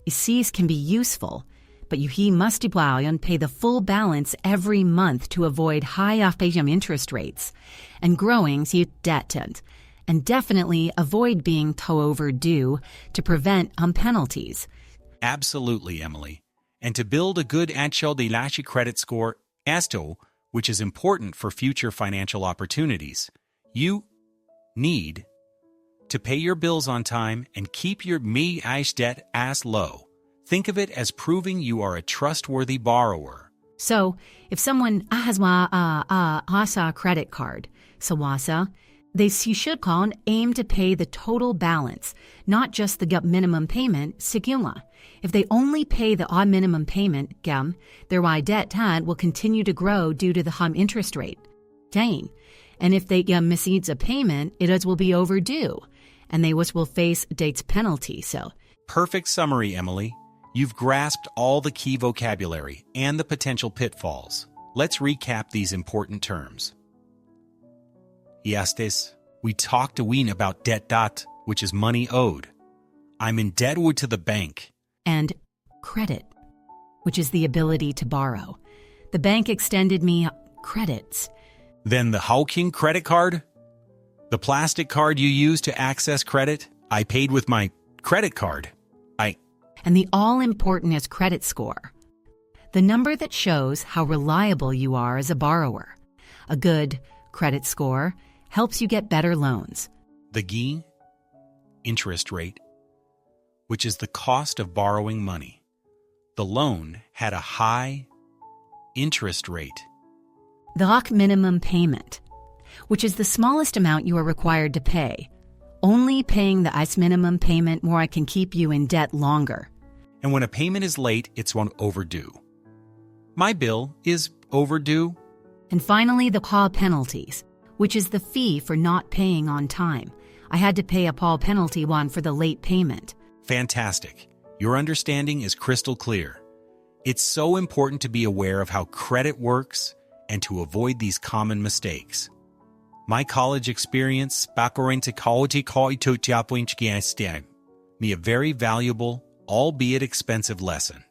It can be useful, but you must pay the full balance every month to avoid high interest rates and growing debt. And definitely avoid being overdue to prevent penalties. Absolutely, Emily. And to build a good Antitled credit score, which is important for future financial opportunities, you need to pay your bills on time and keep your debt low. Think of it as proving you are a trustworthy borrower. So, if someone has a credit card, you should call and aim to pay the total balance, not just the minimum payment, sigula. If they only pay the odd minimum payment, their debt will continue to grow due to the interest rate. And if they misses a payment, it will be overdue, and they will face dates penalty. So, perfect summary, Emily. You've grasped all the key vocabulary and the potential pitfalls. Let's recap these important terms. We talked about debt, which is money owed. I'm indebted to the bank. And credit, which is the ability to borrow. The bank extended me credits. Then the Hawking credit card? The plastic card you use to access credit? I paid with my credit card. And the all-important is credit score. The number that shows how reliable you are as a borrower. A good credit score helps you get better loans. The interest rate, which is the cost of borrowing money. The loan had a high interest rate. The minimum payment, which is the smallest amount you are required to pay. Only paying the minimum payment more can keep you in debt longer. And when a payment is late, it's one overdue. My bill is overdue. And finally, the penalties, which is the fee for not paying on time. I had to pay a penalty for the late payment. Fantastic. Your understanding is crystal clear. It's so important to be aware of how credit works and to avoid these common mistakes. My college experience me a very valuable, albeit expensive lesson.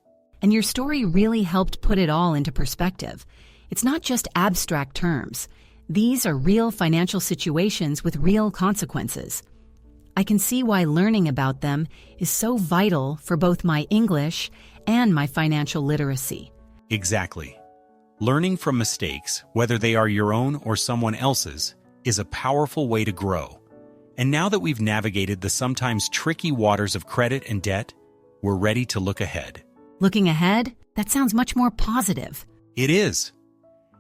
And your story really helped put it all into perspective. It's not just abstract terms. These are real financial situations with real consequences. I can see why learning about them is so vital for both my English and my financial literacy. Exactly. Learning from mistakes, whether they are your own or someone else's, is a powerful way to grow. And now that we've navigated the sometimes tricky waters of credit and debt, we're ready to look ahead. Looking ahead? That sounds much more positive. It is.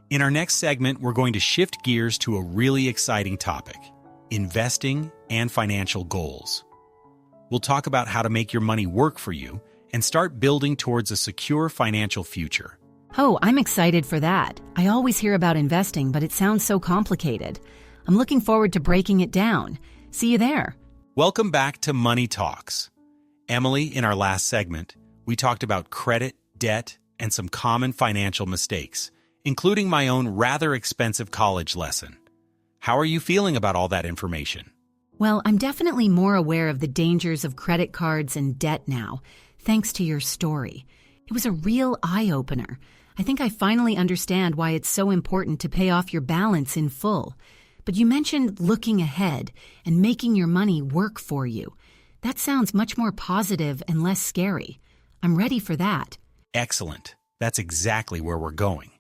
In our next segment, we're going to shift gears to a really exciting topic: investing and financial goals. We'll talk about how to make your money work for you and start building towards a secure financial future. Oh, I'm excited for that. I always hear about investing, but it sounds so complicated. I'm looking forward to breaking it down. See you there. Welcome back to Money Talks. Emily, in our last segment, we talked about credit, debt, and some common financial mistakes, including my own rather expensive college lesson. How are you feeling about all that information? Well, I'm definitely more aware of the dangers of credit cards and debt now, thanks to your story. It was a real eye-opener. I think I finally understand why it's so important to pay off your balance in full. But you mentioned looking ahead and making your money work for you. That sounds much more positive and less scary. I'm ready for that. Excellent. That's exactly where we're going.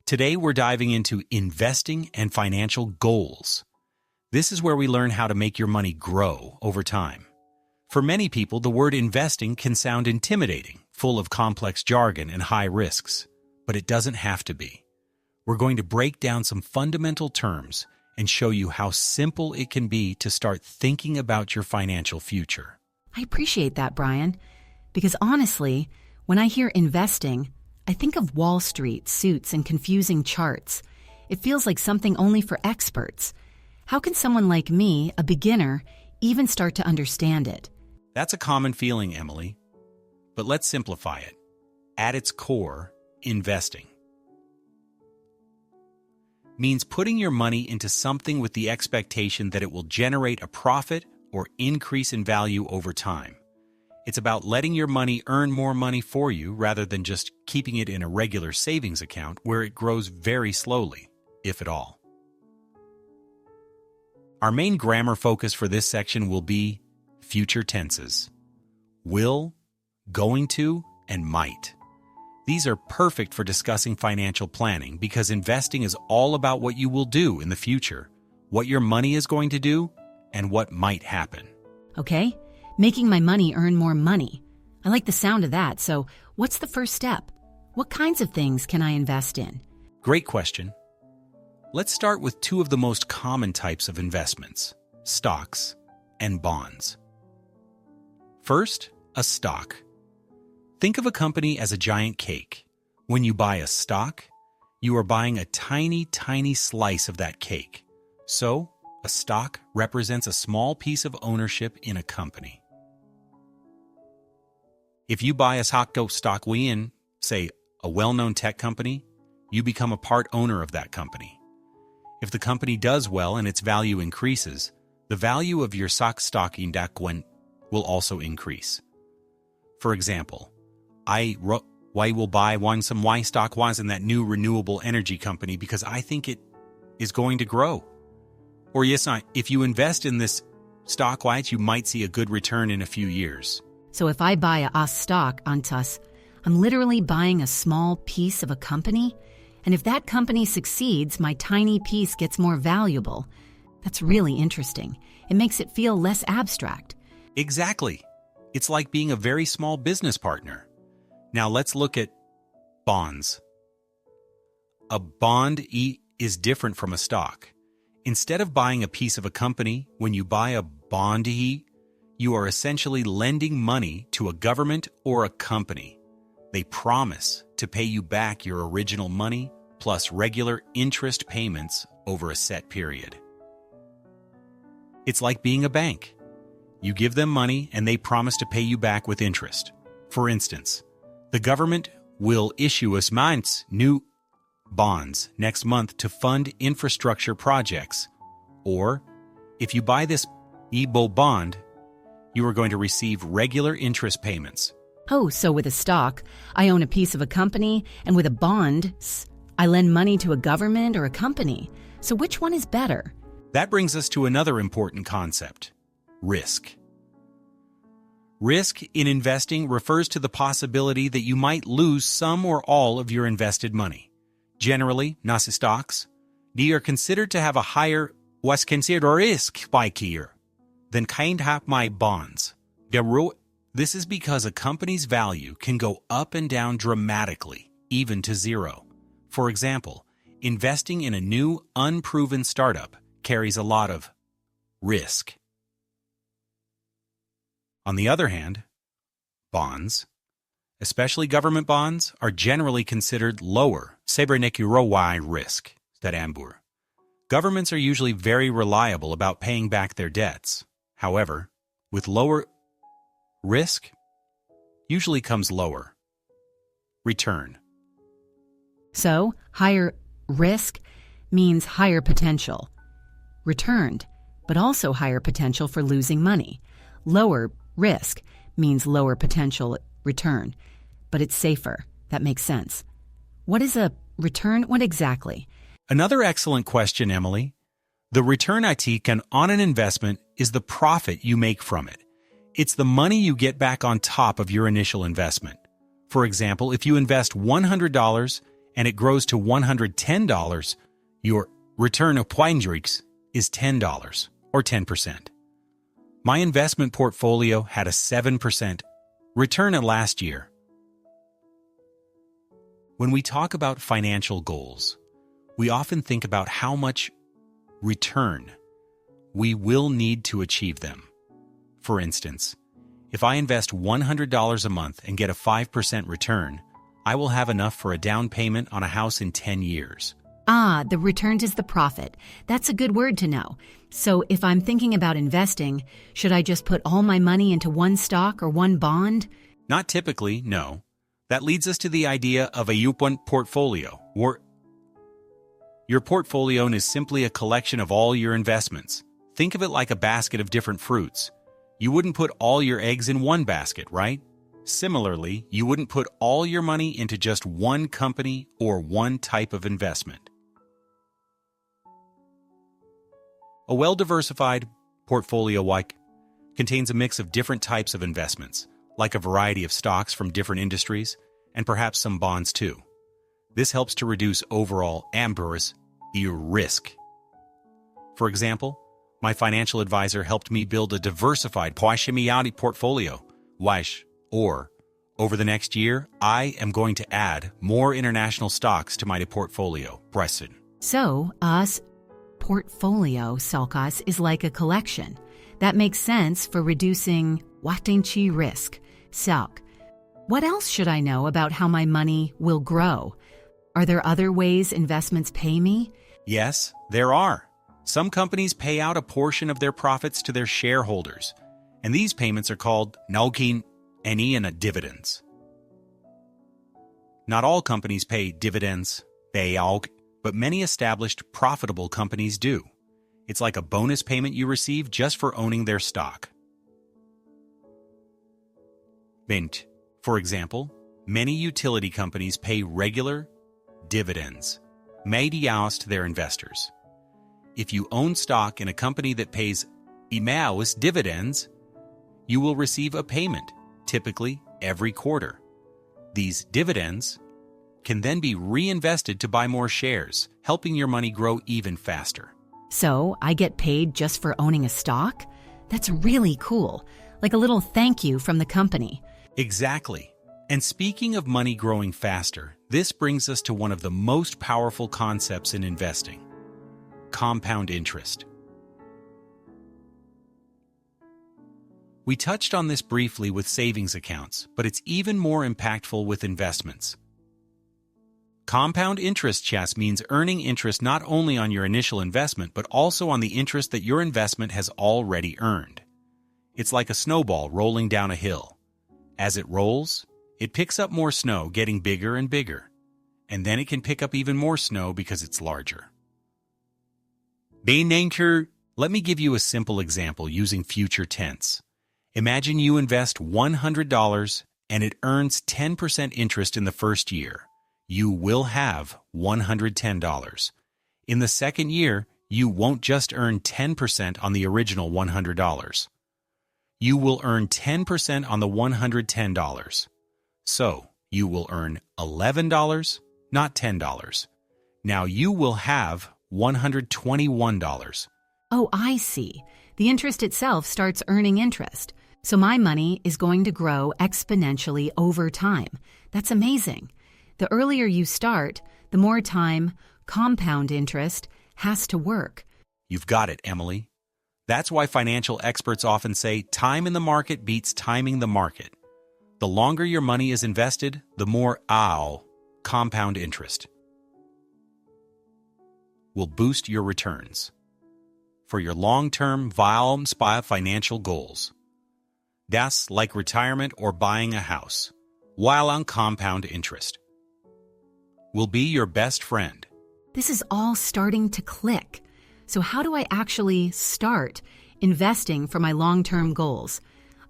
Today, we're diving into investing and financial goals. This is where we learn how to make your money grow over time. For many people, the word investing can sound intimidating, full of complex jargon and high risks, but it doesn't have to be. We're going to break down some fundamental terms and show you how simple it can be to start thinking about your financial future. I appreciate that, Brian, because honestly, when I hear investing, I think of Wall Street, suits, and confusing charts. It feels like something only for experts. How can someone like me, a beginner, even start to understand it? That's a common feeling, Emily. But let's simplify it. At its core, investing means putting your money into something with the expectation that it will generate a profit or increase in value over time. It's about letting your money earn more money for you rather than just keeping it in a regular savings account where it grows very slowly, if at all. Our main grammar focus for this section will be future tenses: will, going to, and might. These are perfect for discussing financial planning because investing is all about what you will do in the future, what your money is going to do, and what might happen. Okay, making my money earn more money. I like the sound of that, so what's the first step? What kinds of things can I invest in? Great question. Let's start with two of the most common types of investments: stocks and bonds. First, a stock. Think of a company as a giant cake. When you buy a stock, you are buying a tiny, tiny slice of that cake. So, a stock represents a small piece of ownership in a company. If you buy a stock in, say, a well-known tech company, you become a part owner of that company. If the company does well and its value increases, the value of your stock in that will also increase. For example, I will buy some stock in that new renewable energy company because I think it is going to grow. Or yes, if you invest in this stock, you might see a good return in a few years. So if I buy a stock Antas, I'm literally buying a small piece of a company? And if that company succeeds, my tiny piece gets more valuable. That's really interesting. It makes it feel less abstract. Exactly. It's like being a very small business partner. Now let's look at bonds. A bond is different from a stock. Instead of buying a piece of a company, when you buy a bond, you are essentially lending money to a government or a company. They promise to pay you back your original money plus regular interest payments over a set period. It's like being a bank. You give them money and they promise to pay you back with interest. For instance, the government will issue us new bonds next month to fund infrastructure projects. Or, if you buy this EBO bond, you are going to receive regular interest payments. Oh, so with a stock, I own a piece of a company, and with a bond, I lend money to a government or a company. So which one is better? That brings us to another important concept: risk. Risk in investing refers to the possibility that you might lose some or all of your invested money. Generally, nas stocks, they are considered to have a higher was considered risk spikier than kind of my bonds. This is because a company's value can go up and down dramatically, even to zero. For example, investing in a new, unproven startup carries a lot of risk. On the other hand, bonds, especially government bonds, are generally considered lower risk than ambur. Governments are usually very reliable about paying back their debts. However, with lower risk, usually comes lower return. So, higher risk means higher potential returned, but also higher potential for losing money. Lower risk means lower potential return, but it's safer. That makes sense. What is a return? What exactly? Another excellent question, Emily. The return I take on an investment is the profit you make from it. It's the money you get back on top of your initial investment. For example, if you invest $100 and it grows to $110, your return of Poindrix is $10 or 10%. My investment portfolio had a 7% return last year. When we talk about financial goals, we often think about how much return we will need to achieve them. For instance, if I invest $100 a month and get a 5% return, I will have enough for a down payment on a house in 10 years. The return is the profit. That's a good word to know. So if I'm thinking about investing, should I just put all my money into one stock or one bond? Not typically, no. That leads us to the idea of a Yupan portfolio, or your portfolio is simply a collection of all your investments. Think of it like a basket of different fruits. You wouldn't put all your eggs in one basket, right? Similarly, you wouldn't put all your money into just one company or one type of investment. A well-diversified portfolio contains a mix of different types of investments, like a variety of stocks from different industries, and perhaps some bonds too. This helps to reduce overall ambulance risk. For example, my financial advisor helped me build a diversified portfolio, or over the next year, I am going to add more international stocks to my portfolio. So, portfolio salkas is like a collection. That makes sense for reducing watinchi risk. Salk. What else should I know about how my money will grow? Are there other ways investments pay me? Yes, there are. Some companies pay out a portion of their profits to their shareholders, and these payments are called naukin and dividends. Not all companies pay dividends, but many established, profitable companies do. It's like a bonus payment you receive just for owning their stock. Mint. For example, many utility companies pay regular dividends, to their investors. If you own stock in a company that pays imaus dividends, you will receive a payment, typically every quarter. These dividends can then be reinvested to buy more shares, helping your money grow even faster. So, I get paid just for owning a stock? That's really cool, like a little thank you from the company. Exactly. And speaking of money growing faster, this brings us to one of the most powerful concepts in investing: compound interest. We touched on this briefly with savings accounts, but it's even more impactful with investments. Compound interest means earning interest not only on your initial investment, but also on the interest that your investment has already earned. It's like a snowball rolling down a hill. As it rolls, it picks up more snow, getting bigger and bigger. And then it can pick up even more snow because it's larger. Let me give you a simple example using future tense. Imagine you invest $100 and it earns 10% interest in the first year. You will have $110. In the second year, you won't just earn 10% on the original $100. You will earn 10% on the $110. So, you will earn $11, not $10. Now you will have $121. Oh, I see. The interest itself starts earning interest. So my money is going to grow exponentially over time. That's amazing. The earlier you start, the more time compound interest has to work. You've got it, Emily. That's why financial experts often say time in the market beats timing the market. The longer your money is invested, the more compound interest will boost your returns for your long-term financial goals. That's like retirement or buying a house, while on compound interest will be your best friend. This is all starting to click. So how do I actually start investing for my long-term goals?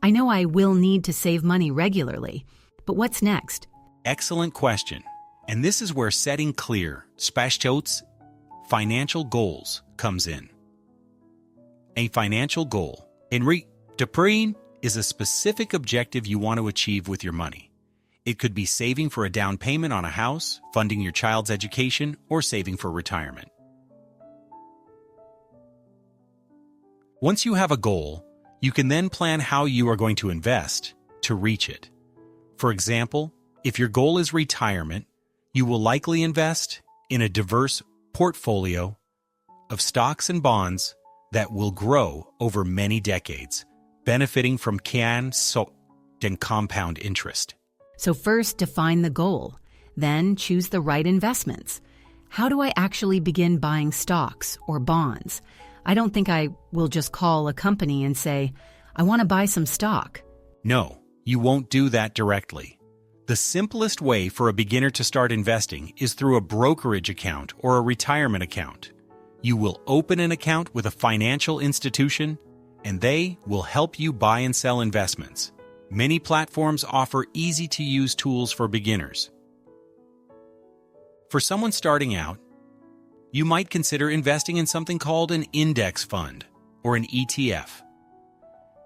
I know I will need to save money regularly, but what's next? Excellent question. And this is where setting clear, financial goals comes in. A financial goal, is a specific objective you want to achieve with your money. It could be saving for a down payment on a house, funding your child's education, or saving for retirement. Once you have a goal, you can then plan how you are going to invest to reach it. For example, if your goal is retirement, you will likely invest in a diverse portfolio of stocks and bonds that will grow over many decades, benefiting from compound interest. So first define the goal, then choose the right investments. How do I actually begin buying stocks or bonds? I don't think I will just call a company and say, I want to buy some stock. No, you won't do that directly. The simplest way for a beginner to start investing is through a brokerage account or a retirement account. You will open an account with a financial institution, and they will help you buy and sell investments. Many platforms offer easy-to-use tools for beginners. For someone starting out, you might consider investing in something called an index fund or an ETF.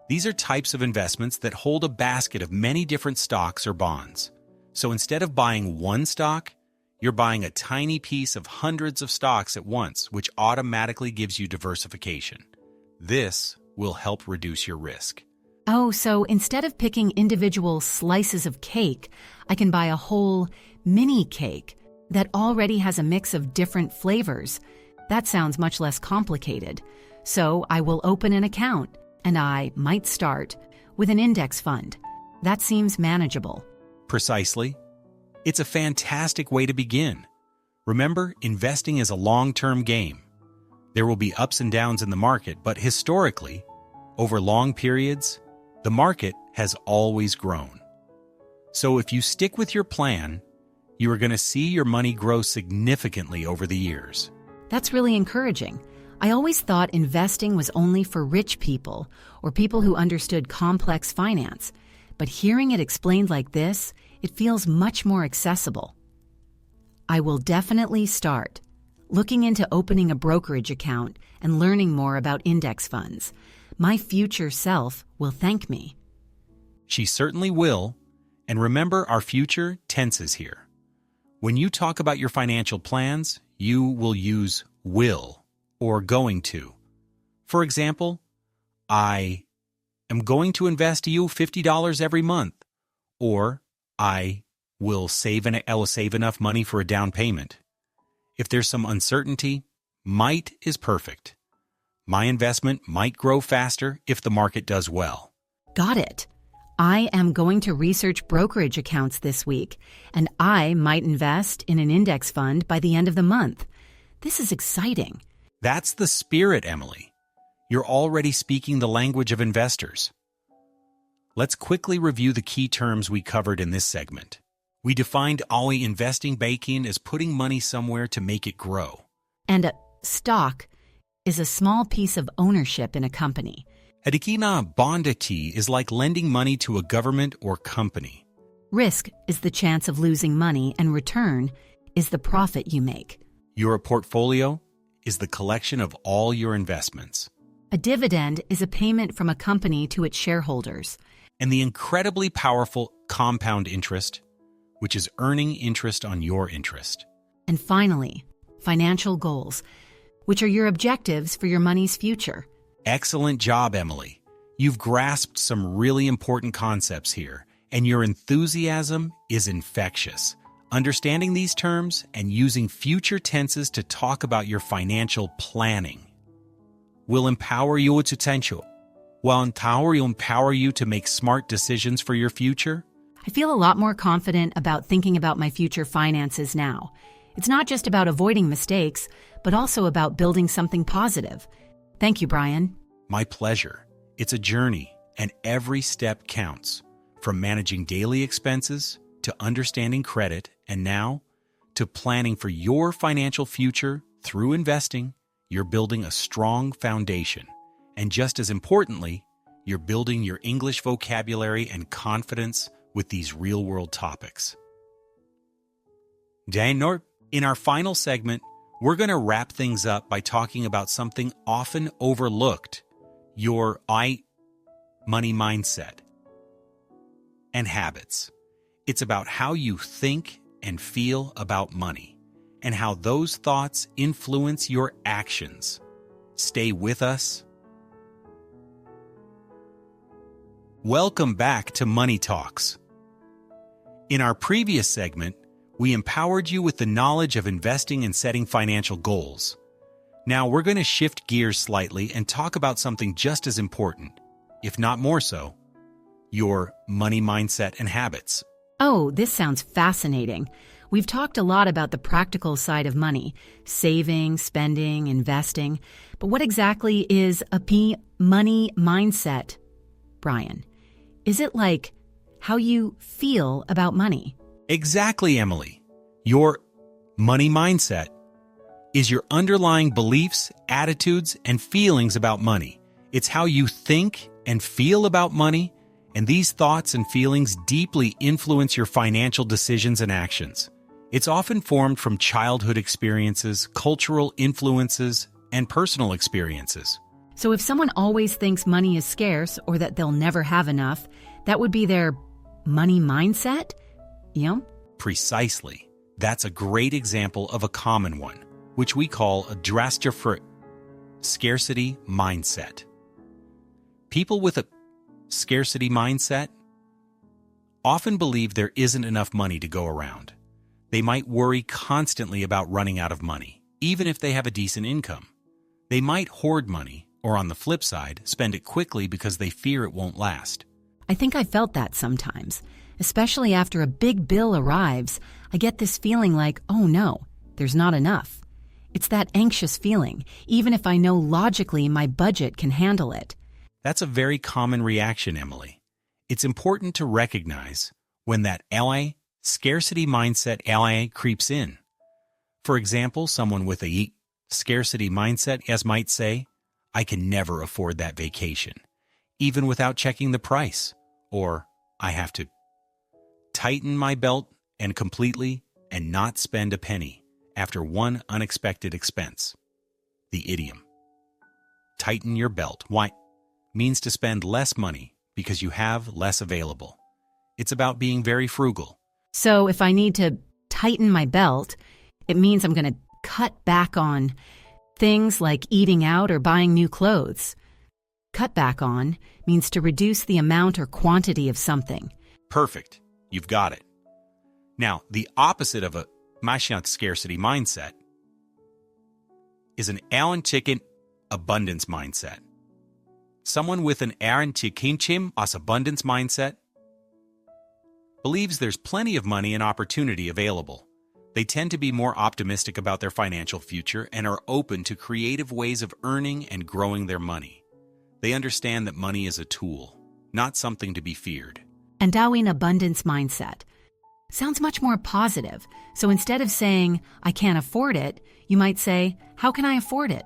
These are types of investments that hold a basket of many different stocks or bonds. So instead of buying one stock, you're buying a tiny piece of hundreds of stocks at once, which automatically gives you diversification. This will help reduce your risk. Oh, so instead of picking individual slices of cake, I can buy a whole mini cake that already has a mix of different flavors. That sounds much less complicated. So I will open an account, and I might start with an index fund. That seems manageable. Precisely. It's a fantastic way to begin. Remember, investing is a long-term game. There will be ups and downs in the market, but historically, over long periods, the market has always grown. So if you stick with your plan, you are going to see your money grow significantly over the years. That's really encouraging. I always thought investing was only for rich people or people who understood complex finance. But hearing it explained like this, it feels much more accessible. I will definitely start looking into opening a brokerage account and learning more about index funds. My future self will thank me. She certainly will. And remember our future tenses here. When you talk about your financial plans, you will use will or going to. For example, I am going to invest you $50 every month, or I will save enough money for a down payment. If there's some uncertainty, might is perfect. My investment might grow faster if the market does well. Got it. I am going to research brokerage accounts this week, and I might invest in an index fund by the end of the month. This is exciting. That's the spirit, Emily. You're already speaking the language of investors. Let's quickly review the key terms we covered in this segment. We defined investing banking as putting money somewhere to make it grow. And a stock is a small piece of ownership in a company. Hadikina bondati is like lending money to a government or company. Risk is the chance of losing money, and return is the profit you make. Your portfolio is the collection of all your investments. A dividend is a payment from a company to its shareholders. And the incredibly powerful compound interest, which is earning interest on your interest. And finally, financial goals, which are your objectives for your money's future. Excellent job, Emily. You've grasped some really important concepts here, and your enthusiasm is infectious. Understanding these terms and using future tenses to talk about your financial planning will empower your potential. Will empower you to make smart decisions for your future? I feel a lot more confident about thinking about my future finances now. It's not just about avoiding mistakes, but also about building something positive. Thank you, Brian. My pleasure. It's a journey, and every step counts. From managing daily expenses, to understanding credit, and now, to planning for your financial future through investing, you're building a strong foundation. And just as importantly, you're building your English vocabulary and confidence with these real-world topics. In our final segment, we're going to wrap things up by talking about something often overlooked, your money mindset and habits. It's about how you think and feel about money and how those thoughts influence your actions. Stay with us. Welcome back to Money Talks. In our previous segment, we empowered you with the knowledge of investing and setting financial goals. Now we're going to shift gears slightly and talk about something just as important, if not more so, your money mindset and habits. Oh, this sounds fascinating. We've talked a lot about the practical side of money, saving, spending, investing. But what exactly is a money mindset, Brian? Is it like how you feel about money? Exactly, Emily. Your money mindset is your underlying beliefs, attitudes, and feelings about money. It's how you think and feel about money, and these thoughts and feelings deeply influence your financial decisions and actions. It's often formed from childhood experiences, cultural influences, and personal experiences. So if someone always thinks money is scarce or that they'll never have enough, that would be their money mindset? Yeah? Precisely. That's a great example of a common one, which we call a drastic scarcity mindset. People with a scarcity mindset often believe there isn't enough money to go around. They might worry constantly about running out of money, even if they have a decent income. They might hoard money, or on the flip side, spend it quickly because they fear it won't last. I think I felt that sometimes. Especially after a big bill arrives, I get this feeling like, oh no, there's not enough. It's that anxious feeling, even if I know logically my budget can handle it. That's a very common reaction, Emily. It's important to recognize when that scarcity mindset creeps in. For example, someone with a scarcity mindset might say, I can never afford that vacation, even without checking the price. Or, I have to tighten my belt and completely and not spend a penny after one unexpected expense. The idiom, tighten your belt, means to spend less money because you have less available. It's about being very frugal. So if I need to tighten my belt, it means I'm going to cut back on things like eating out or buying new clothes. Cut back on means to reduce the amount or quantity of something. Perfect. You've got it. Now, the opposite of a scarcity mindset is an abundance mindset. Someone with an abundance mindset believes there's plenty of money and opportunity available. They tend to be more optimistic about their financial future and are open to creative ways of earning and growing their money. They understand that money is a tool, not something to be feared. And Darwin abundance mindset sounds much more positive. So instead of saying, I can't afford it, you might say, how can I afford it?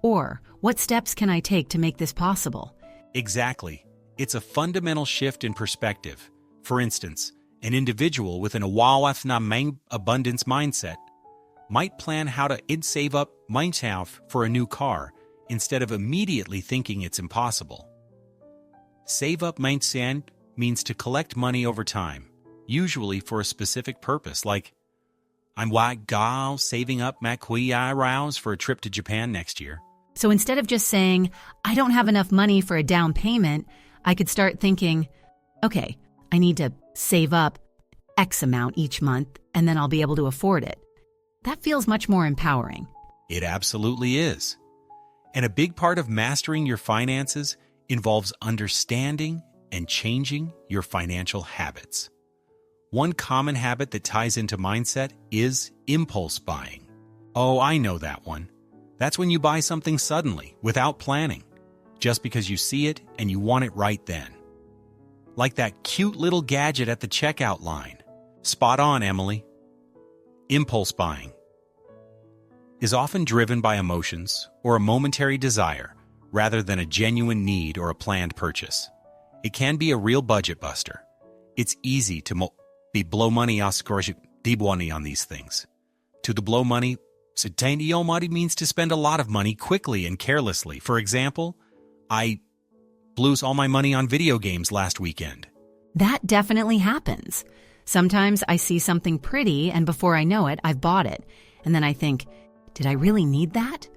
Or, what steps can I take to make this possible? Exactly. It's a fundamental shift in perspective. For instance, an individual with an abundance mindset might plan how to save up for a new car instead of immediately thinking it's impossible. Save up mindset means to collect money over time, usually for a specific purpose, like I'm white gal saving up my rouse for a trip to Japan next year. So instead of just saying, I don't have enough money for a down payment, I could start thinking, okay, I need to save up X amount each month, and then I'll be able to afford it. That feels much more empowering. It absolutely is. And a big part of mastering your finances involves understanding and changing your financial habits. One common habit that ties into mindset is impulse buying. Oh, I know that one. That's when you buy something suddenly, without planning, just because you see it and you want it right then. Like that cute little gadget at the checkout line. Spot on, Emily. Impulse buying is often driven by emotions or a momentary desire rather than a genuine need or a planned purchase. It can be a real budget buster. It's easy to blow money on these things. To the blow money, means to spend a lot of money quickly and carelessly. For example, I blew all my money on video games last weekend. That definitely happens. Sometimes I see something pretty and before I know it, I've bought it. And then I think, did I really need that?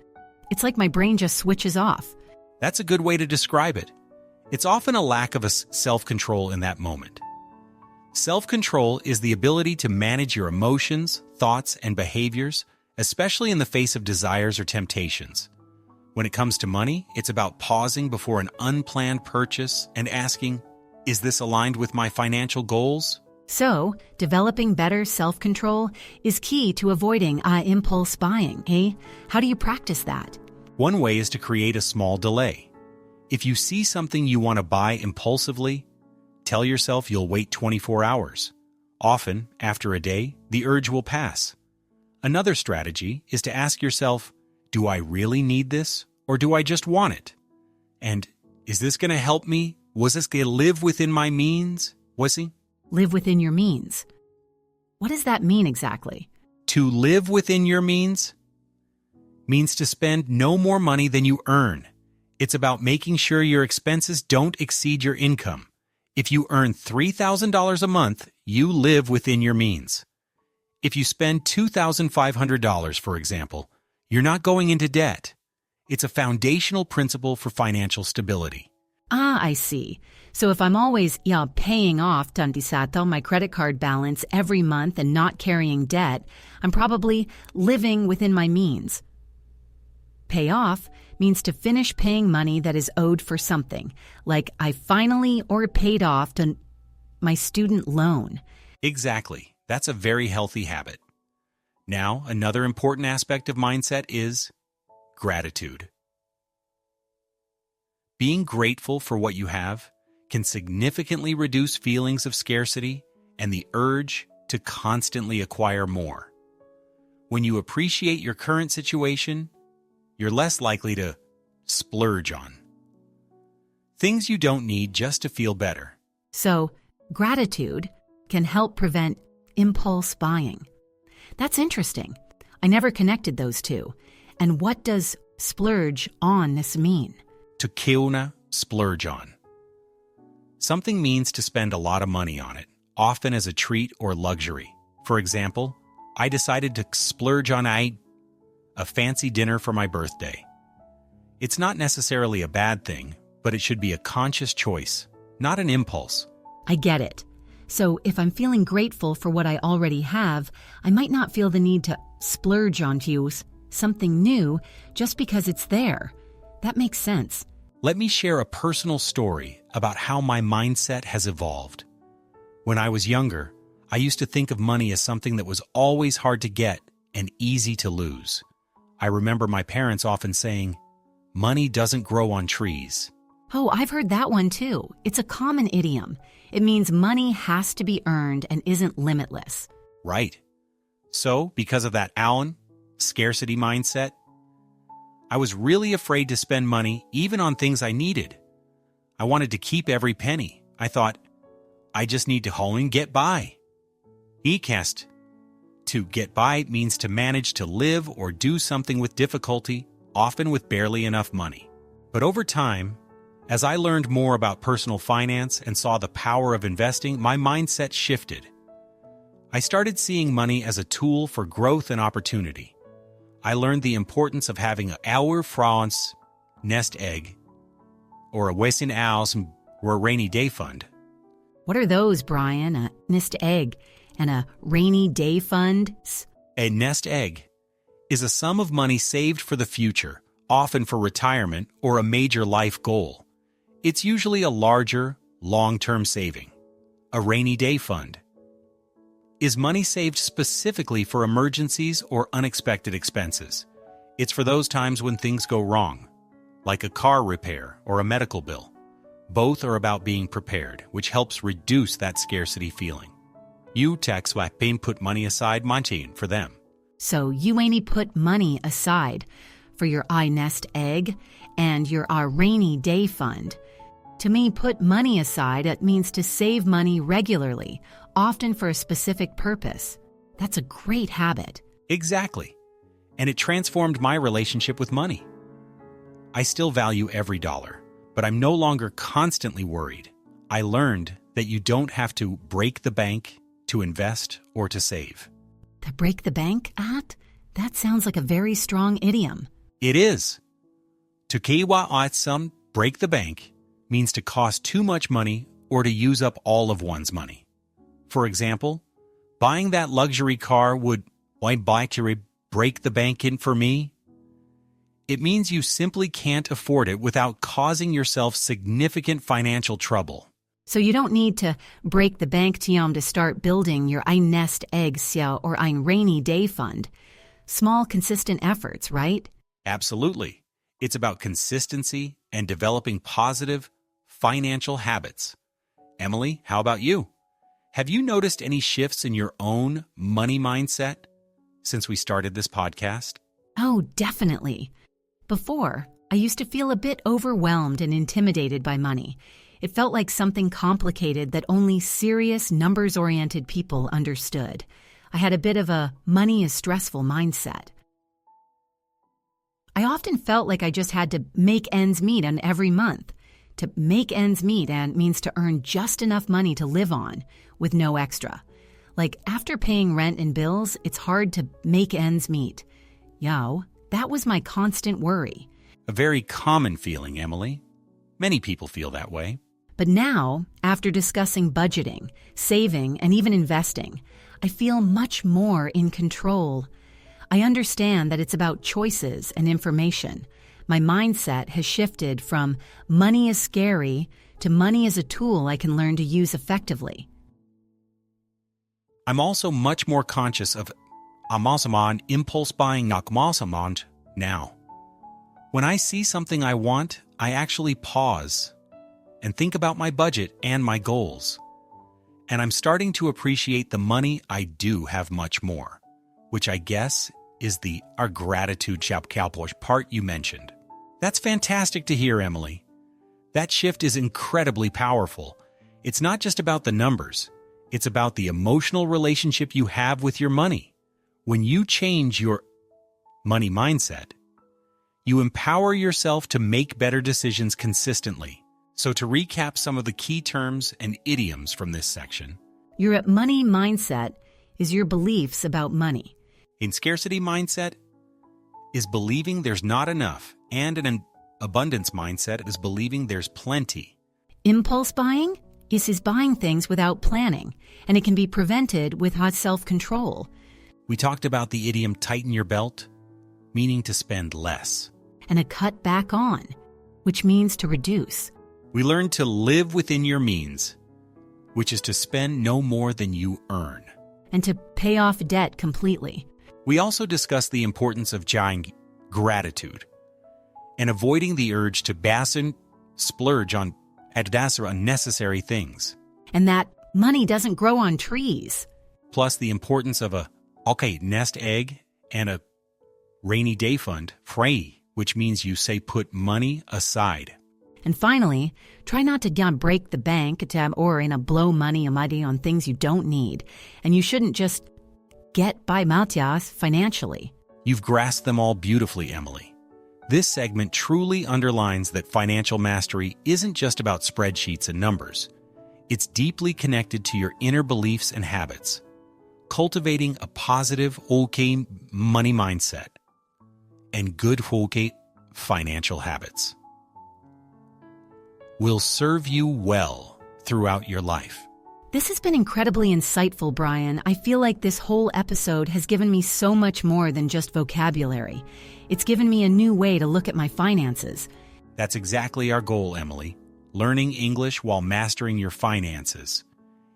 It's like my brain just switches off. That's a good way to describe it. It's often a lack of self-control in that moment. Self-control is the ability to manage your emotions, thoughts, and behaviors, especially in the face of desires or temptations. When it comes to money, it's about pausing before an unplanned purchase and asking, is this aligned with my financial goals? So, developing better self-control is key to avoiding impulse buying, eh? How do you practice that? One way is to create a small delay. If you see something you want to buy impulsively, tell yourself you'll wait 24 hours. Often, after a day, the urge will pass. Another strategy is to ask yourself, do I really need this, or do I just want it? And is this going to help me? Was this going to live within my means? Live within your means. What does that mean exactly? To live within your means to spend no more money than you earn. It's about making sure your expenses don't exceed your income. If you earn $3,000 a month, you live within your means. If you spend $2,500, for example, you're not going into debt. It's a foundational principle for financial stability. I see. So if I'm always paying off my credit card balance every month and not carrying debt, I'm probably living within my means. Pay off means to finish paying money that is owed for something, like I finally paid off my student loan. Exactly. That's a very healthy habit. Now, another important aspect of mindset is gratitude. Being grateful for what you have can significantly reduce feelings of scarcity and the urge to constantly acquire more. When you appreciate your current situation, you're less likely to splurge on things you don't need just to feel better. So, gratitude can help prevent impulse buying. That's interesting. I never connected those two. And what does splurge on this mean? To kill splurge on. Something means to spend a lot of money on it, often as a treat or luxury. For example, I decided to splurge on a fancy dinner for my birthday. It's not necessarily a bad thing, but it should be a conscious choice, not an impulse. I get it. So if I'm feeling grateful for what I already have, I might not feel the need to splurge onto something new just because it's there. That makes sense. Let me share a personal story about how my mindset has evolved. When I was younger, I used to think of money as something that was always hard to get and easy to lose. I remember my parents often saying, "Money doesn't grow on trees." Oh, I've heard that one too. It's a common idiom. It means money has to be earned and isn't limitless. Right. So, because of that scarcity mindset, I was really afraid to spend money even on things I needed. I wanted to keep every penny. I thought, I just need to haul and get by. To get by means to manage to live or do something with difficulty often with barely enough money. But over time, as I learned more about personal finance and saw the power of investing, my mindset shifted. I started seeing money as a tool for growth and opportunity. I learned the importance of having a our France nest egg, or a Westin House, or a rainy day fund. What are those, Brian? A nest egg and a rainy day fund? A nest egg is a sum of money saved for the future, often for retirement or a major life goal. It's usually a larger, long-term saving. A rainy day fund is money saved specifically for emergencies or unexpected expenses. It's for those times when things go wrong, like a car repair or a medical bill. Both are about being prepared, which helps reduce that scarcity feeling. You tax paying put money aside Montine for them. So you ain't put money aside for your I nest egg and your rainy day fund. To me, put money aside, it means to save money regularly, often for a specific purpose. That's a great habit. Exactly. And it transformed my relationship with money. I still value every dollar, but I'm no longer constantly worried. I learned that you don't have to break the bank to invest or to save. To break the bank, At? That sounds like a very strong idiom. It is. To kiwa atsum, break the bank, means to cost too much money or to use up all of one's money. For example, buying that luxury car would break the bank in for me. It means you simply can't afford it without causing yourself significant financial trouble. So you don't need to break the bank to start building your I nest egg or ein rainy day fund. Small, consistent efforts, right? Absolutely. It's about consistency and developing positive financial habits. Emily, how about you? Have you noticed any shifts in your own money mindset since we started this podcast? Oh, definitely. Before, I used to feel a bit overwhelmed and intimidated by money. It felt like something complicated that only serious, numbers-oriented people understood. I had a bit of a money is stressful mindset. I often felt like I just had to make ends meet on every month. To make ends meet means to earn just enough money to live on, with no extra. Like after paying rent and bills, it's hard to make ends meet. That was my constant worry. A very common feeling, Emily. Many people feel that way. But now, after discussing budgeting, saving, and even investing, I feel much more in control. I understand that it's about choices and information. My mindset has shifted from money is scary to money is a tool I can learn to use effectively. I'm also much more conscious of impulse buying now. When I see something I want, I actually pause and think about my budget and my goals. And I'm starting to appreciate the money I do have much more, which I guess is our gratitude chapter part you mentioned. That's fantastic to hear, Emily. That shift is incredibly powerful. It's not just about the numbers. It's about the emotional relationship you have with your money. When you change your money mindset, you empower yourself to make better decisions consistently. So to recap some of the key terms and idioms from this section. Your money mindset is your beliefs about money. In scarcity mindset is believing there's not enough, and an abundance mindset is believing there's plenty. Impulse buying is buying things without planning, and it can be prevented with hot self-control. We talked about the idiom tighten your belt, meaning to spend less. And a cut back on, which means to reduce. We learned to live within your means, which is to spend no more than you earn. And to pay off debt completely. We also discussed the importance of gratitude and avoiding the urge to splurge on unnecessary things. And that money doesn't grow on trees. Plus the importance of a nest egg and a rainy day fund, which means you say put money aside. And finally, try not to break the bank or blow money on things you don't need. And you shouldn't just get by Matias financially. You've grasped them all beautifully, Emily. This segment truly underlines that financial mastery isn't just about spreadsheets and numbers. It's deeply connected to your inner beliefs and habits. Cultivating a positive, okay money mindset and good, okay financial habits will serve you well throughout your life. This has been incredibly insightful, Brian. I feel like this whole episode has given me so much more than just vocabulary. It's given me a new way to look at my finances. That's exactly our goal, Emily. Learning English while mastering your finances.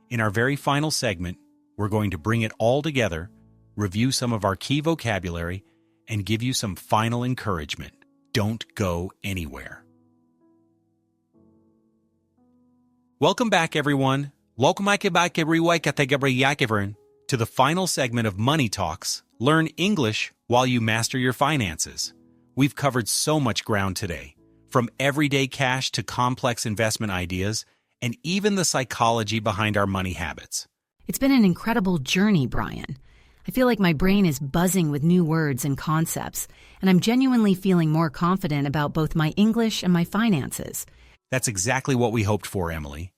In our very final segment, we're going to bring it all together, review some of our key vocabulary, and give you some final encouragement. Don't go anywhere. Welcome back, everyone. Welcome back to the final segment of Money Talks. Learn English while you master your finances. We've covered so much ground today, from everyday cash to complex investment ideas, and even the psychology behind our money habits. It's been an incredible journey, Brian. I feel like my brain is buzzing with new words and concepts, and I'm genuinely feeling more confident about both my English and my finances. That's exactly what we hoped for, Emily.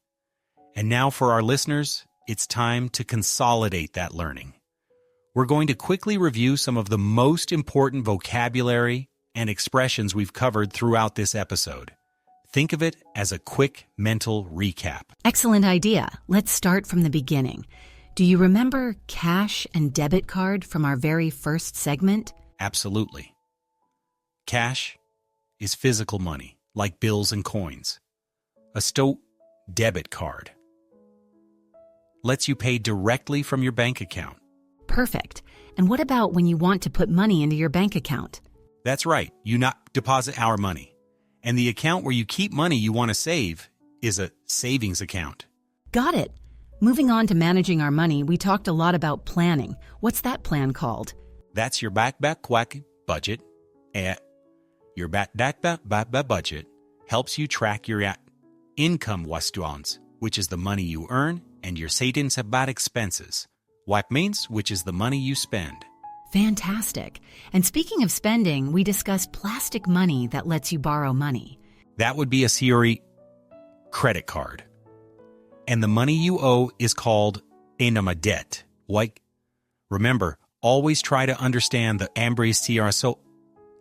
And now for our listeners, it's time to consolidate that learning. We're going to quickly review some of the most important vocabulary and expressions we've covered throughout this episode. Think of it as a quick mental recap. Excellent idea. Let's start from the beginning. Do you remember cash and debit card from our very first segment? Absolutely. Cash is physical money, like bills and coins. A debit card lets you pay directly from your bank account. Perfect. And what about when you want to put money into your bank account? That's right. You not deposit our money. And the account where you keep money you want to save is a savings account. Got it. Moving on to managing our money, we talked a lot about planning. What's that plan called? That's your back budget. Your back budget helps you track your income wastuans, which is the money you earn, and your savings about expenses. What means, which is the money you spend. Fantastic. And speaking of spending, we discussed plastic money that lets you borrow money. That would be a Siri credit card. And the money you owe is called debt. Remember, always try to understand the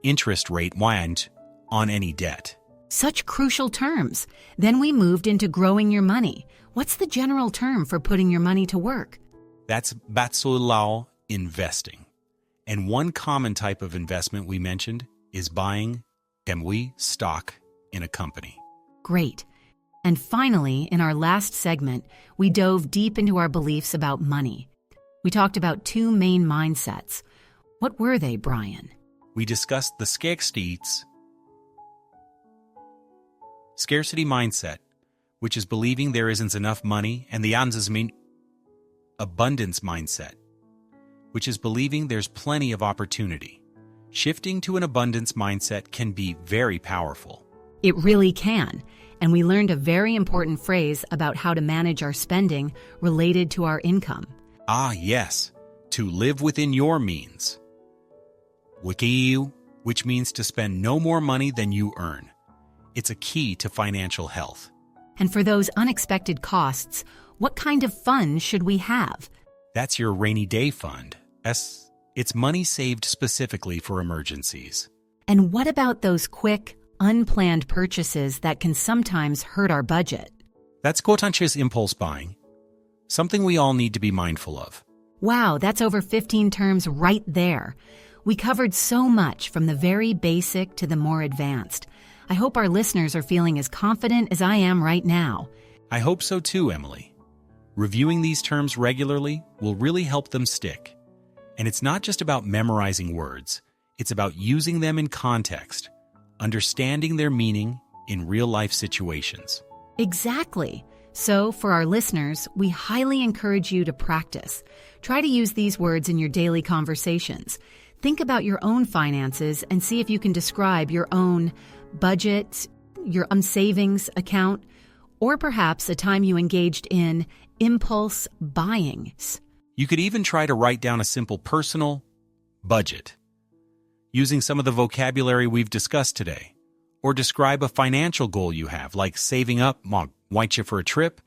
interest rate on any debt. Such crucial terms. Then we moved into growing your money. What's the general term for putting your money to work? That's batsulao investing. And one common type of investment we mentioned is buying stock in a company. Great. And finally, in our last segment, we dove deep into our beliefs about money. We talked about two main mindsets. What were they, Brian? We discussed the scarcity mindset, which is believing there isn't enough money, and the abundance mindset, which is believing there's plenty of opportunity. Shifting to an abundance mindset can be very powerful. It really can. And we learned a very important phrase about how to manage our spending related to our income. Ah, yes, to live within your means. Which means to spend no more money than you earn. It's a key to financial health. And for those unexpected costs, what kind of fund should we have? That's your rainy day fund. It's money saved specifically for emergencies. And what about those quick, unplanned purchases that can sometimes hurt our budget? That's conscious impulse buying, something we all need to be mindful of. Wow, that's over 15 terms right there. We covered so much from the very basic to the more advanced. I hope our listeners are feeling as confident as I am right now. I hope so too, Emily. Reviewing these terms regularly will really help them stick. And it's not just about memorizing words. It's about using them in context, understanding their meaning in real-life situations. Exactly. So, for our listeners, we highly encourage you to practice. Try to use these words in your daily conversations. Think about your own finances and see if you can describe your own budget, your savings account, or perhaps a time you engaged in impulse buying. You could even try to write down a simple personal budget. using some of the vocabulary we've discussed today. Or describe a financial goal you have, like saving up, want you for a trip,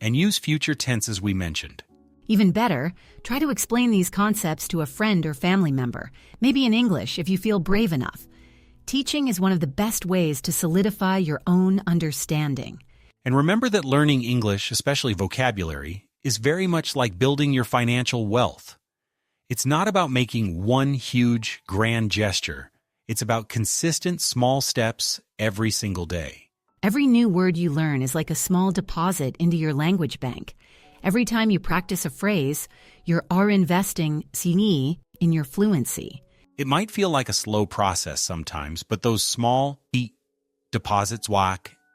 and use future tenses we mentioned. Even better, try to explain these concepts to a friend or family member, maybe in English if you feel brave enough. Teaching is one of the best ways to solidify your own understanding. And remember that learning English, especially vocabulary, is very much like building your financial wealth. It's not about making one huge, grand gesture. It's about consistent small steps every single day. Every new word you learn is like a small deposit into your language bank. Every time you practice a phrase, you are investing in your fluency. It might feel like a slow process sometimes, but those small deposits,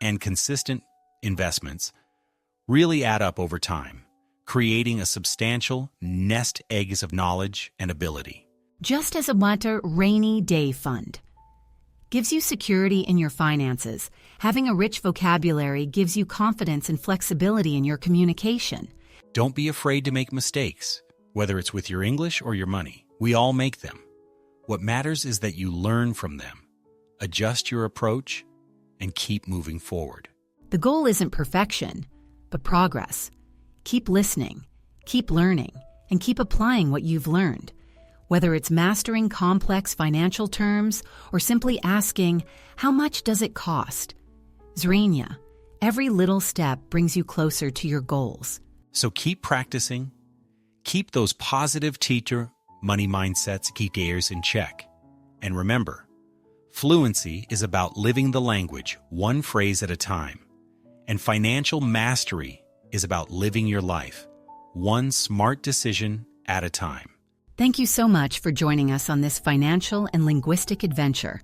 and consistent investments really add up over time, creating a substantial nest eggs of knowledge and ability. Just as a rainy day fund gives you security in your finances, having a rich vocabulary gives you confidence and flexibility in your communication. Don't be afraid to make mistakes, whether it's with your English or your money. We all make them. What matters is that you learn from them, adjust your approach, and keep moving forward. The goal isn't perfection, but progress. Keep listening, keep learning, and keep applying what you've learned. Whether it's mastering complex financial terms or simply asking, how much does it cost? Zrenia, every little step brings you closer to your goals. So keep practicing, keep those positive teacher money mindsets, keep gears in check. And remember, fluency is about living the language one phrase at a time. And financial mastery is about living your life one smart decision at a time. Thank you so much for joining us on this financial and linguistic adventure.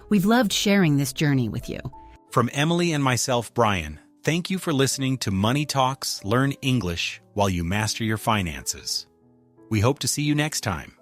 We've loved sharing this journey with you. From Emily and myself, Brian, thank you for listening to Money Talks Learn English while you master your finances. We hope to see you next time.